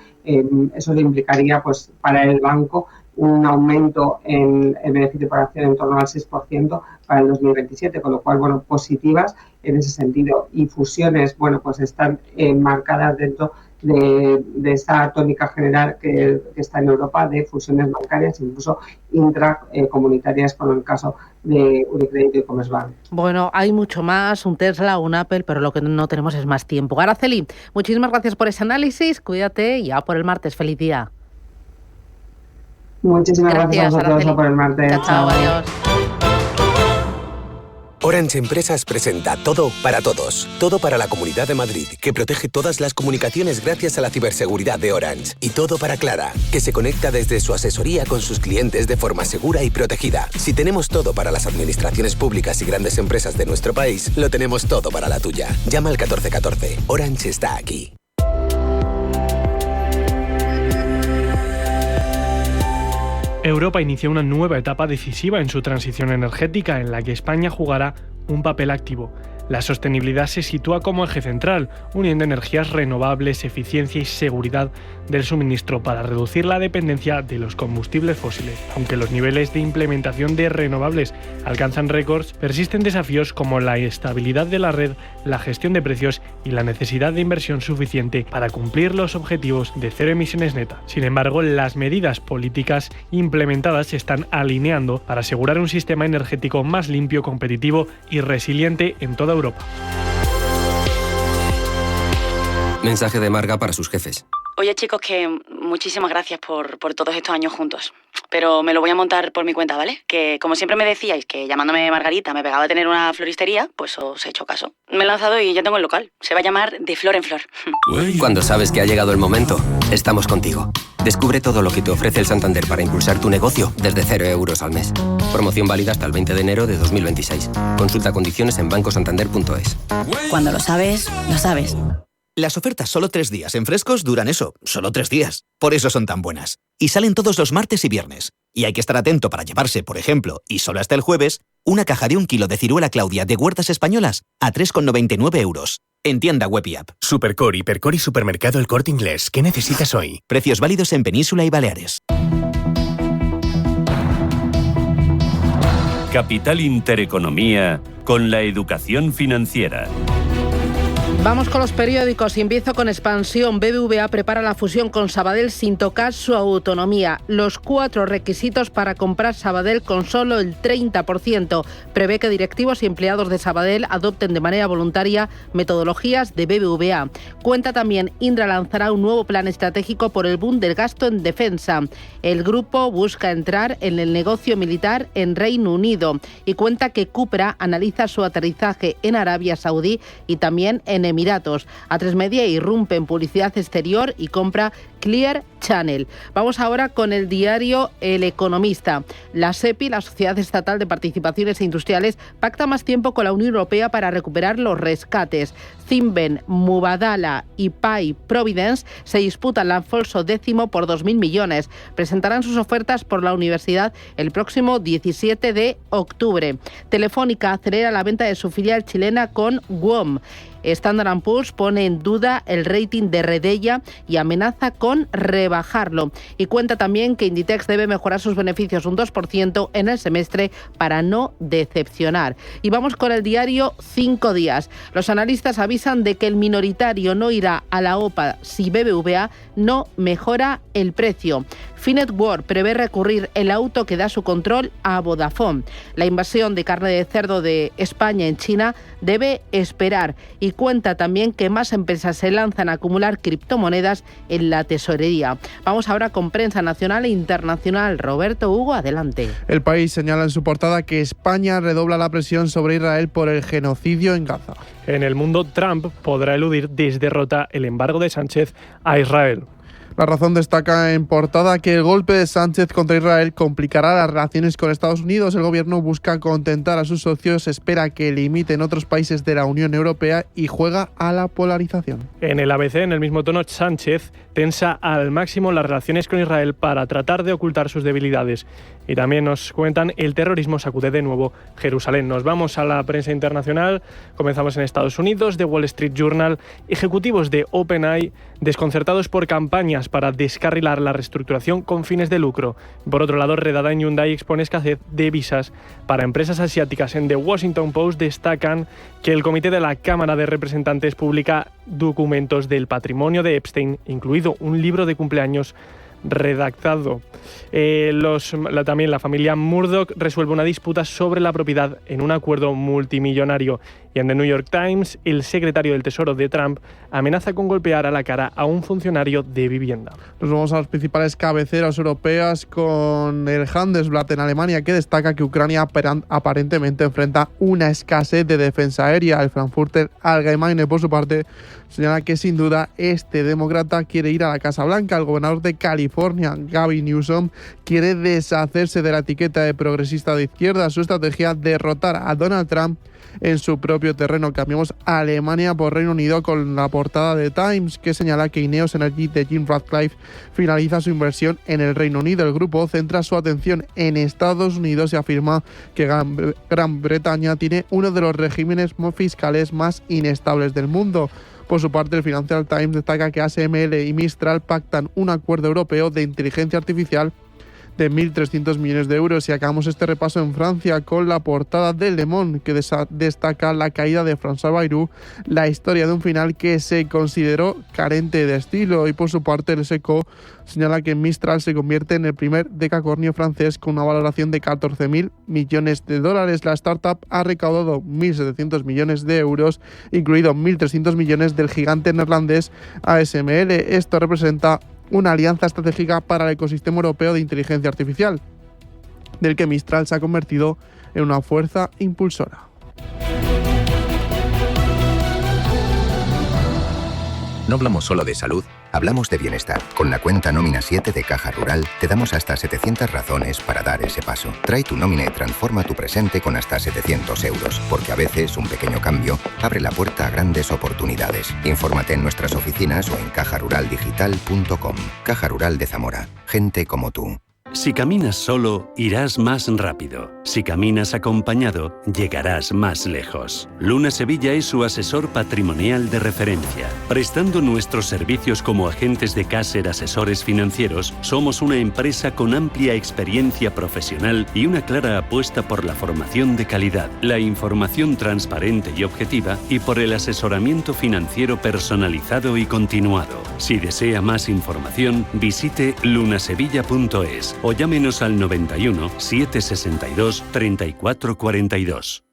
Eso le implicaría para el banco un aumento en el beneficio por acción en torno al 6% para el 2027, con lo cual, positivas en ese sentido. Y fusiones, están marcadas dentro de esa tónica general que está en Europa de fusiones bancarias, incluso intracomunitarias, como en el caso de Unicrédito y Commerzbank. Bueno, hay mucho más, un Tesla, un Apple, pero lo que no tenemos es más tiempo. Araceli, muchísimas gracias por ese análisis, cuídate y ya por el martes, feliz día. Muchísimas gracias a vosotros por el martes. Chao, adiós. Orange Empresas presenta Todo para Todos. Todo para la Comunidad de Madrid, que protege todas las comunicaciones gracias a la ciberseguridad de Orange. Y todo para Clara, que se conecta desde su asesoría con sus clientes de forma segura y protegida. Si tenemos todo para las administraciones públicas y grandes empresas de nuestro país, lo tenemos todo para la tuya. Llama al 1414. Orange está aquí. Europa inicia una nueva etapa decisiva en su transición energética en la que España jugará un papel activo. La sostenibilidad se sitúa como eje central, uniendo energías renovables, eficiencia y seguridad del suministro para reducir la dependencia de los combustibles fósiles. Aunque los niveles de implementación de renovables alcanzan récords, persisten desafíos como la estabilidad de la red, la gestión de precios y la necesidad de inversión suficiente para cumplir los objetivos de cero emisiones netas. Sin embargo, las medidas políticas implementadas se están alineando para asegurar un sistema energético más limpio, competitivo y resiliente en toda Europa. Mensaje de Marga para sus jefes. Oye, chicos, que muchísimas gracias por todos estos años juntos. Pero me lo voy a montar por mi cuenta, ¿vale? Que como siempre me decíais que llamándome Margarita me pegaba a tener una floristería, pues os he hecho caso. Me he lanzado y ya tengo el local. Se va a llamar De Flor en Flor. Cuando sabes que ha llegado el momento, estamos contigo. Descubre todo lo que te ofrece el Santander para impulsar tu negocio desde 0 euros al mes. Promoción válida hasta el 20 de enero de 2026. Consulta condiciones en bancosantander.es. Cuando lo sabes, lo sabes. Las ofertas solo 3 días en Frescos duran eso, solo 3 días. Por eso son tan buenas. Y salen todos los martes y viernes. Y hay que estar atento para llevarse, por ejemplo, y solo hasta el jueves, una caja de 1 kilo de ciruela Claudia de Huertas Españolas a 3,99 euros. En tienda web y app. Supercor, Hipercor y Supermercado El Corte Inglés. ¿Qué necesitas hoy? Precios válidos en Península y Baleares. Capital Intereconomía con la educación financiera. Vamos con los periódicos y empiezo con Expansión. BBVA prepara la fusión con Sabadell sin tocar su autonomía. Los 4 requisitos para comprar Sabadell con solo el 30%. Prevé que directivos y empleados de Sabadell adopten de manera voluntaria metodologías de BBVA. Cuenta también, Indra lanzará un nuevo plan estratégico por el boom del gasto en defensa. El grupo busca entrar en el negocio militar en Reino Unido y cuenta que Cupra analiza su aterrizaje en Arabia Saudí y también en Emiratos. A3 Media irrumpe en publicidad exterior y compra Clear Channel. Vamos ahora con el diario El Economista. La SEPI, la Sociedad Estatal de Participaciones Industriales, pacta más tiempo con la Unión Europea para recuperar los rescates. Cinven, Mubadala y Pay Providence se disputan la Alfonso X por 2.000 millones. Presentarán sus ofertas por la universidad el próximo 17 de octubre. Telefónica acelera la venta de su filial chilena con WOM. Standard & Poor's pone en duda el rating de Redella y amenaza con rebajarlo. Y cuenta también que Inditex debe mejorar sus beneficios un 2% en el semestre para no decepcionar. Y vamos con el diario 5 días. Los analistas avisan de que el minoritario no irá a la OPA si BBVA no mejora el precio. Finet World prevé recurrir el auto que da su control a Vodafone. La invasión de carne de cerdo de España en China debe esperar y cuenta también que más empresas se lanzan a acumular criptomonedas en la tesorería. Vamos ahora con prensa nacional e internacional. Roberto Hugo, adelante. El País señala en su portada que España redobla la presión sobre Israel por el genocidio en Gaza. En El Mundo, Trump podrá eludir derrota el embargo de Sánchez a Israel. La Razón destaca en portada que el golpe de Sánchez contra Israel complicará las relaciones con Estados Unidos. El gobierno busca contentar a sus socios, espera que limiten otros países de la Unión Europea y juega a la polarización. En el ABC, en el mismo tono, Sánchez tensa al máximo las relaciones con Israel para tratar de ocultar sus debilidades. Y también nos cuentan, el terrorismo sacude de nuevo Jerusalén. Nos vamos a la prensa internacional. Comenzamos en Estados Unidos. The Wall Street Journal. Ejecutivos de OpenAI desconcertados por campañas para descarrilar la reestructuración con fines de lucro. Por otro lado, Redada en Hyundai expone escasez de visas para empresas asiáticas. En The Washington Post destacan que el Comité de la Cámara de Representantes publica documentos del patrimonio de Epstein, incluido un libro de cumpleaños redactado. También la familia Murdoch resuelve una disputa sobre la propiedad en un acuerdo multimillonario. Y en The New York Times, el secretario del Tesoro de Trump amenaza con golpear a la cara a un funcionario de vivienda. Nos vamos a las principales cabeceras europeas con el Handelsblatt en Alemania, que destaca que Ucrania aparentemente enfrenta una escasez de defensa aérea. El Frankfurter Allgemeine, por su parte, señala que sin duda este demócrata quiere ir a la Casa Blanca. El gobernador de California, Gavin Newsom, quiere deshacerse de la etiqueta de progresista de izquierda. Su estrategia, derrotar a Donald Trump en su propio terreno. Cambiamos a Alemania por Reino Unido con la portada de Times, que señala que Ineos Energy de Jim Ratcliffe finaliza su inversión en el Reino Unido. El grupo centra su atención en Estados Unidos y afirma que Gran Bretaña tiene uno de los regímenes fiscales más inestables del mundo. Por su parte, el Financial Times destaca que ASML y Mistral pactan un acuerdo europeo de inteligencia artificial de 1.300 millones de euros. Y acabamos este repaso en Francia con la portada de Le Monde, que destaca la caída de François Bayrou, la historia de un final que se consideró carente de estilo. Y por su parte, el SECO señala que Mistral se convierte en el primer decacornio francés con una valoración de 14.000 millones de dólares. La startup ha recaudado 1.700 millones de euros, incluidos 1.300 millones del gigante neerlandés ASML. Esto representa una alianza estratégica para el ecosistema europeo de inteligencia artificial, del que Mistral se ha convertido en una fuerza impulsora. No hablamos solo de salud, hablamos de bienestar. Con la cuenta Nómina 7 de Caja Rural te damos hasta 700 razones para dar ese paso. Trae tu nómina y transforma tu presente con hasta 700 euros, porque a veces un pequeño cambio abre la puerta a grandes oportunidades. Infórmate en nuestras oficinas o en cajaruraldigital.com. Caja Rural de Zamora. Gente como tú. Si caminas solo, irás más rápido. Si caminas acompañado, llegarás más lejos. Luna Sevilla es su asesor patrimonial de referencia. Prestando nuestros servicios como agentes de Caser Asesores Financieros, somos una empresa con amplia experiencia profesional y una clara apuesta por la formación de calidad, la información transparente y objetiva y por el asesoramiento financiero personalizado y continuado. Si desea más información, visite lunasevilla.es o llámenos al 91 762 3442.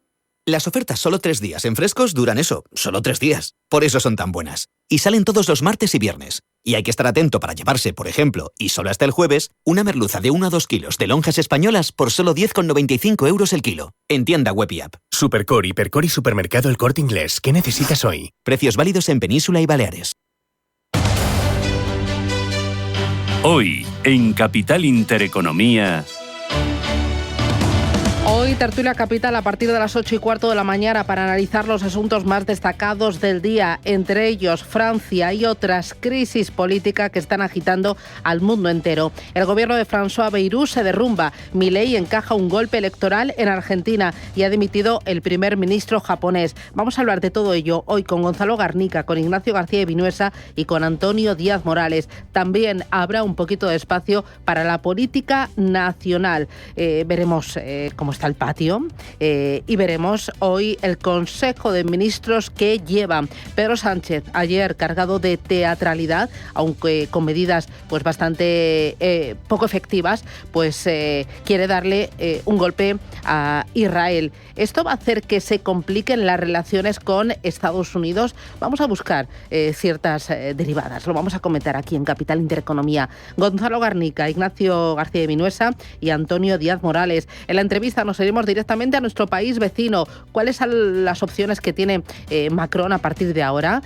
Las ofertas solo 3 días en Frescos duran eso, solo 3 días. Por eso son tan buenas. Y salen todos los martes y viernes. Y hay que estar atento para llevarse, por ejemplo, y solo hasta el jueves, una merluza de 1 a 2 kilos de lonjas españolas por solo 10,95 € el kilo. En tienda web y app. Supercor, Hipercor y Supermercado El Corte Inglés. ¿Qué necesitas hoy? Precios válidos en Península y Baleares. Hoy, en Capital Intereconomía... Hoy tertulia capital a partir de las 8:15 de la mañana para analizar los asuntos más destacados del día, entre ellos Francia y otras crisis políticas que están agitando al mundo entero. El gobierno de François Bayrou se derrumba, Milei encaja un golpe electoral en Argentina y ha dimitido el primer ministro japonés. Vamos a hablar de todo ello hoy con Gonzalo Garnica, con Ignacio García de Vinuesa y con Antonio Díaz Morales. También habrá un poquito de espacio para la política nacional. Veremos cómo está el patio y veremos hoy el Consejo de Ministros que lleva Pedro Sánchez, ayer cargado de teatralidad, aunque con medidas pues bastante poco efectivas, pues quiere darle un golpe a Israel. ¿Esto va a hacer que se compliquen las relaciones con Estados Unidos? Vamos a buscar ciertas derivadas. Lo vamos a comentar aquí en Capital Intereconomía. Gonzalo Garnica, Ignacio García de Vinuesa y Antonio Díaz Morales. En la entrevista nos iremos directamente a nuestro país vecino. ¿Cuáles son las opciones que tiene Macron a partir de ahora?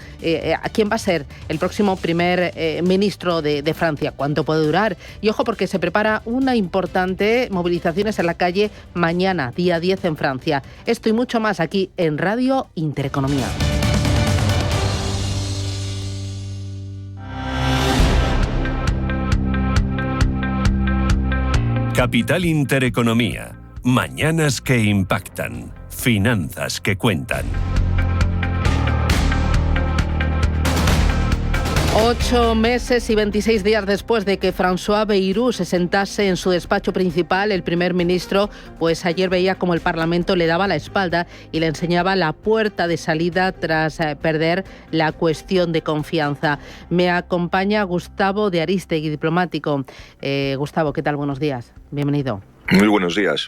¿Quién va a ser el próximo primer ministro de Francia? ¿Cuánto puede durar? Y ojo, porque se prepara una importante movilizaciones en la calle mañana, día 10 en Francia. Esto y mucho más aquí en Radio Intereconomía. Capital Intereconomía. Mañanas que impactan. Finanzas que cuentan. 8 meses y 26 días después de que François Bayrou se sentase en su despacho principal, el primer ministro, pues ayer veía como el Parlamento le daba la espalda y le enseñaba la puerta de salida tras perder la cuestión de confianza. Me acompaña Gustavo de Arístegui, diplomático. Gustavo, ¿qué tal? Buenos días. Bienvenido. Muy buenos días.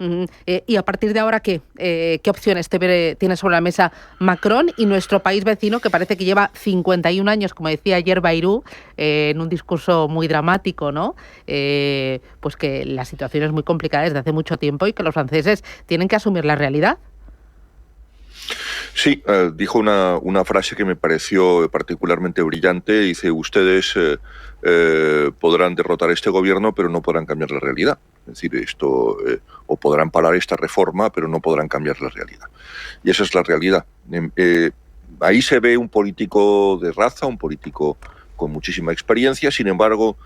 Y a partir de ahora, ¿qué opciones tiene sobre la mesa Macron y nuestro país vecino, que parece que lleva 51 años, como decía ayer Bayrou, en un discurso muy dramático, ¿no? Pues que la situación es muy complicada desde hace mucho tiempo y que los franceses tienen que asumir la realidad. Sí, dijo una frase que me pareció particularmente brillante. Dice, ustedes podrán derrotar este gobierno, pero no podrán cambiar la realidad. Es decir, o podrán parar esta reforma, pero no podrán cambiar la realidad. Y esa es la realidad. Ahí se ve un político de raza, un político con muchísima experiencia. Sin embargo,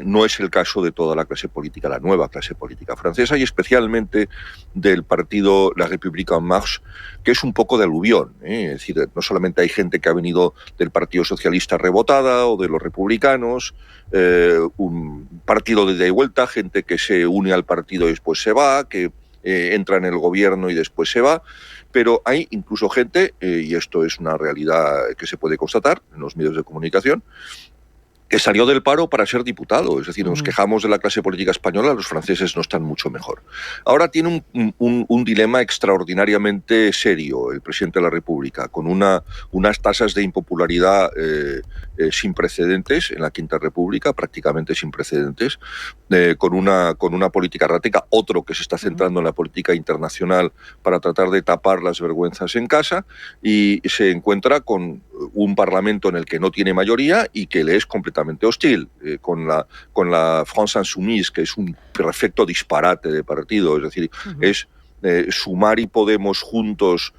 no es el caso de toda la clase política, la nueva clase política francesa, y especialmente del partido La République En Marche, que es un poco de aluvión. Es decir, no solamente hay gente que ha venido del Partido Socialista rebotada o de los republicanos, un partido de ida y vuelta, gente que se une al partido y después se va, que entra en el gobierno y después se va, pero hay incluso gente, y esto es una realidad que se puede constatar en los medios de comunicación, que salió del paro para ser diputado. Es decir, nos quejamos de la clase política española, los franceses no están mucho mejor. Ahora tiene un dilema extraordinariamente serio el presidente de la República, con unas tasas de impopularidad sin precedentes en la Quinta República, prácticamente sin precedentes, con una política errática, otro que se está centrando en la política internacional para tratar de tapar las vergüenzas en casa, y se encuentra con un Parlamento en el que no tiene mayoría y que le es completamente hostil, con la France Insoumise, que es un perfecto disparate de partido. Es decir, es Sumar y Podemos juntos,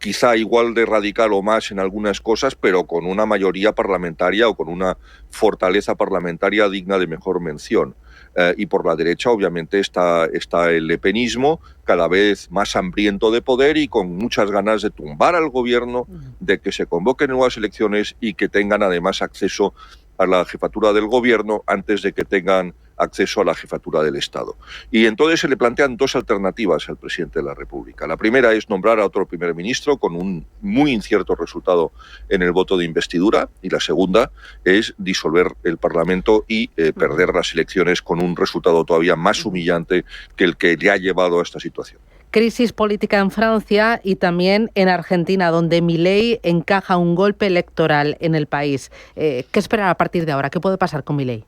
quizá igual de radical o más en algunas cosas, pero con una mayoría parlamentaria o con una fortaleza parlamentaria digna de mejor mención. Y por la derecha, obviamente, está el lepenismo, cada vez más hambriento de poder y con muchas ganas de tumbar al gobierno, de que se convoquen nuevas elecciones y que tengan además acceso a la jefatura del gobierno antes de que tengan acceso a la jefatura del Estado. Y entonces se le plantean dos alternativas al presidente de la República. La primera es nombrar a otro primer ministro con un muy incierto resultado en el voto de investidura, y la segunda es disolver el Parlamento y perder las elecciones con un resultado todavía más humillante que el que le ha llevado a esta situación. Crisis política en Francia y también en Argentina, donde Milei encaja un golpe electoral en el país. ¿Qué esperar a partir de ahora? ¿Qué puede pasar con Milei?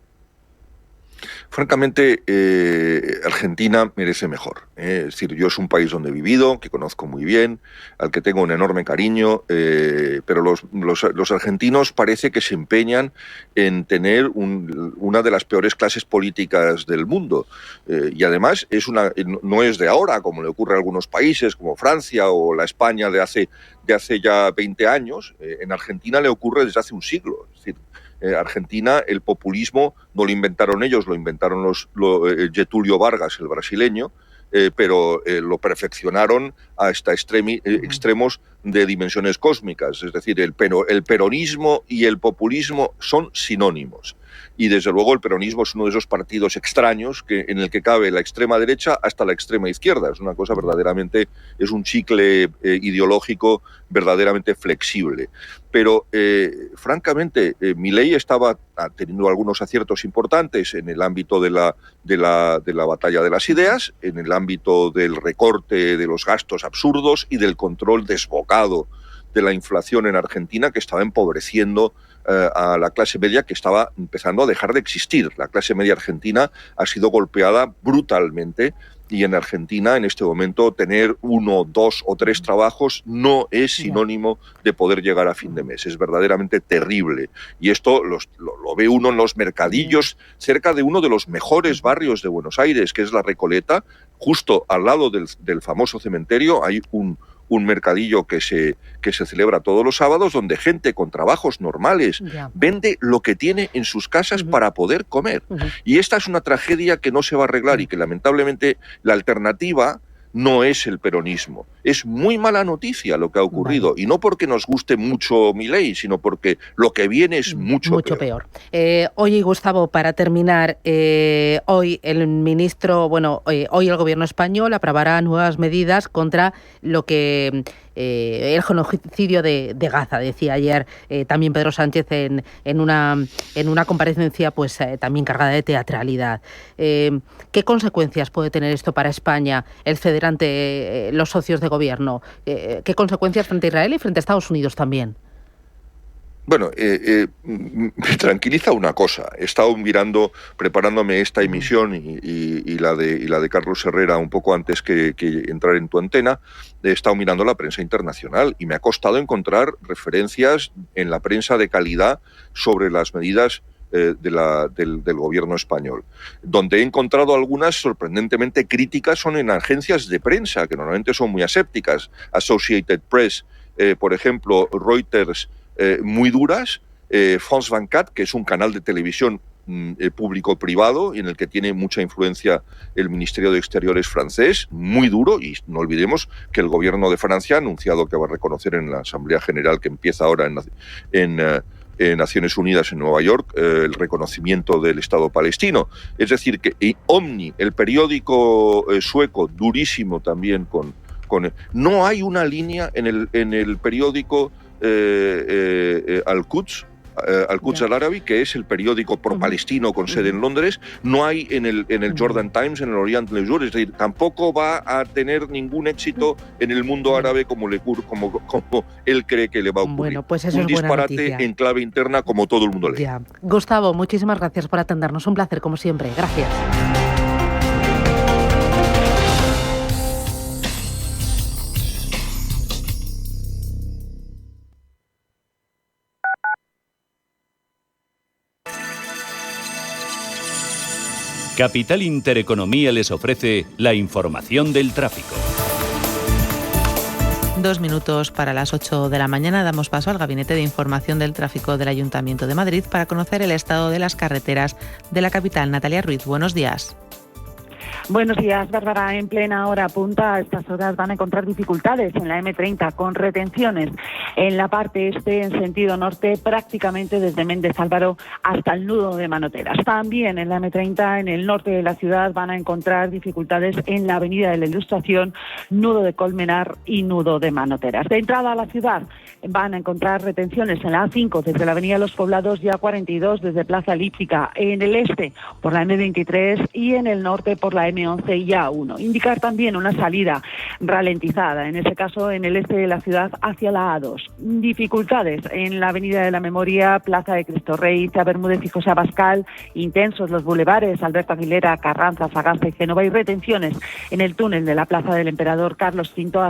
Francamente, Argentina merece mejor. Es decir, yo es un país donde he vivido, que conozco muy bien, al que tengo un enorme cariño, pero los argentinos parece que se empeñan en tener una de las peores clases políticas del mundo. Y además no es de ahora, como le ocurre a algunos países, como Francia o la España de hace ya 20 años. En Argentina le ocurre desde hace un siglo. Es decir, Argentina, el populismo no lo inventaron ellos, lo inventaron Getúlio Vargas, el brasileño, pero lo perfeccionaron hasta extremos de dimensiones cósmicas. Es decir, el peronismo y el populismo son sinónimos. Y desde luego el peronismo es uno de esos partidos extraños en el que cabe la extrema derecha hasta la extrema izquierda. Es una cosa verdaderamente, es un chicle ideológico verdaderamente flexible. Pero francamente, Milei estaba teniendo algunos aciertos importantes en el ámbito de la batalla de las ideas, en el ámbito del recorte de los gastos absurdos y del control desbocado de la inflación en Argentina, que estaba empobreciendo a la clase media, que estaba empezando a dejar de existir. La clase media argentina ha sido golpeada brutalmente, y en Argentina en este momento tener 1, 2 o 3 trabajos no es sinónimo de poder llegar a fin de mes. Es verdaderamente terrible. Y esto lo ve uno en los mercadillos cerca de uno de los mejores barrios de Buenos Aires, que es La Recoleta. Justo al lado del famoso cementerio hay un mercadillo que se celebra todos los sábados, donde gente con trabajos normales vende lo que tiene en sus casas para poder comer. Y esta es una tragedia que no se va a arreglar y que lamentablemente la alternativa no es el peronismo. Es muy mala noticia lo que ha ocurrido, y no porque nos guste mucho Milei, sino porque lo que viene es mucho peor. Oye, Gustavo, para terminar, hoy hoy el gobierno español aprobará nuevas medidas contra lo que el genocidio de Gaza, decía ayer también Pedro Sánchez en una comparecencia pues también cargada de teatralidad. ¿Qué consecuencias puede tener esto para España, el ceder ante los socios de gobierno? ¿Qué consecuencias frente a Israel y frente a Estados Unidos también? Bueno, me tranquiliza una cosa. He estado preparándome esta emisión y la de Carlos Herrera un poco antes que entrar en tu antena. He estado mirando la prensa internacional y me ha costado encontrar referencias en la prensa de calidad sobre las medidas del gobierno español. Donde he encontrado algunas sorprendentemente críticas son en agencias de prensa, que normalmente son muy asépticas. Associated Press, por ejemplo, Reuters, muy duras, France 24, que es un canal de televisión público-privado y en el que tiene mucha influencia el Ministerio de Exteriores francés, muy duro, y no olvidemos que el gobierno de Francia ha anunciado que va a reconocer en la Asamblea General que empieza ahora en Naciones Unidas en Nueva York el reconocimiento del Estado palestino. Es decir, que Omni, el periódico sueco, durísimo también no hay una línea en el periódico Al-Quds Al-Arabi, que es el periódico pro-palestino con sede en Londres. No hay en el Jordan Times, en el Orient Le Jour. Es decir, tampoco va a tener ningún éxito en el mundo árabe como él cree que le va a ocurrir. Bueno, pues eso un es buena disparate noticia. En clave interna, como todo el mundo lee. Gustavo, muchísimas gracias por atendernos. Un placer, como siempre. Gracias. Capital Intereconomía les ofrece la información del tráfico. 2 minutos para las 8 de la mañana. Damos paso al Gabinete de Información del Tráfico del Ayuntamiento de Madrid para conocer el estado de las carreteras de la capital. Natalia Ruiz, buenos días. Buenos días, Bárbara. En plena hora punta, a estas horas van a encontrar dificultades en la M30 con retenciones en la parte este en sentido norte, prácticamente desde Méndez Álvaro hasta el nudo de Manoteras. También en la M30 en el norte de la ciudad van a encontrar dificultades en la avenida de la Ilustración, nudo de Colmenar y nudo de Manoteras. De entrada a la ciudad van a encontrar retenciones en la A5 desde la avenida Los Poblados y A42 desde Plaza Elíptica, en el este por la M23 y en el norte por la M11 y A1. Indicar también una salida ralentizada, en ese caso en el este de la ciudad hacia la A2. Dificultades en la Avenida de la Memoria, Plaza de Cristo Rey, Cea Bermúdez y José Abascal, intensos los bulevares Alberto Aguilera, Carranza, Sagasta y Génova y retenciones en el túnel de la Plaza del Emperador Carlos V hacia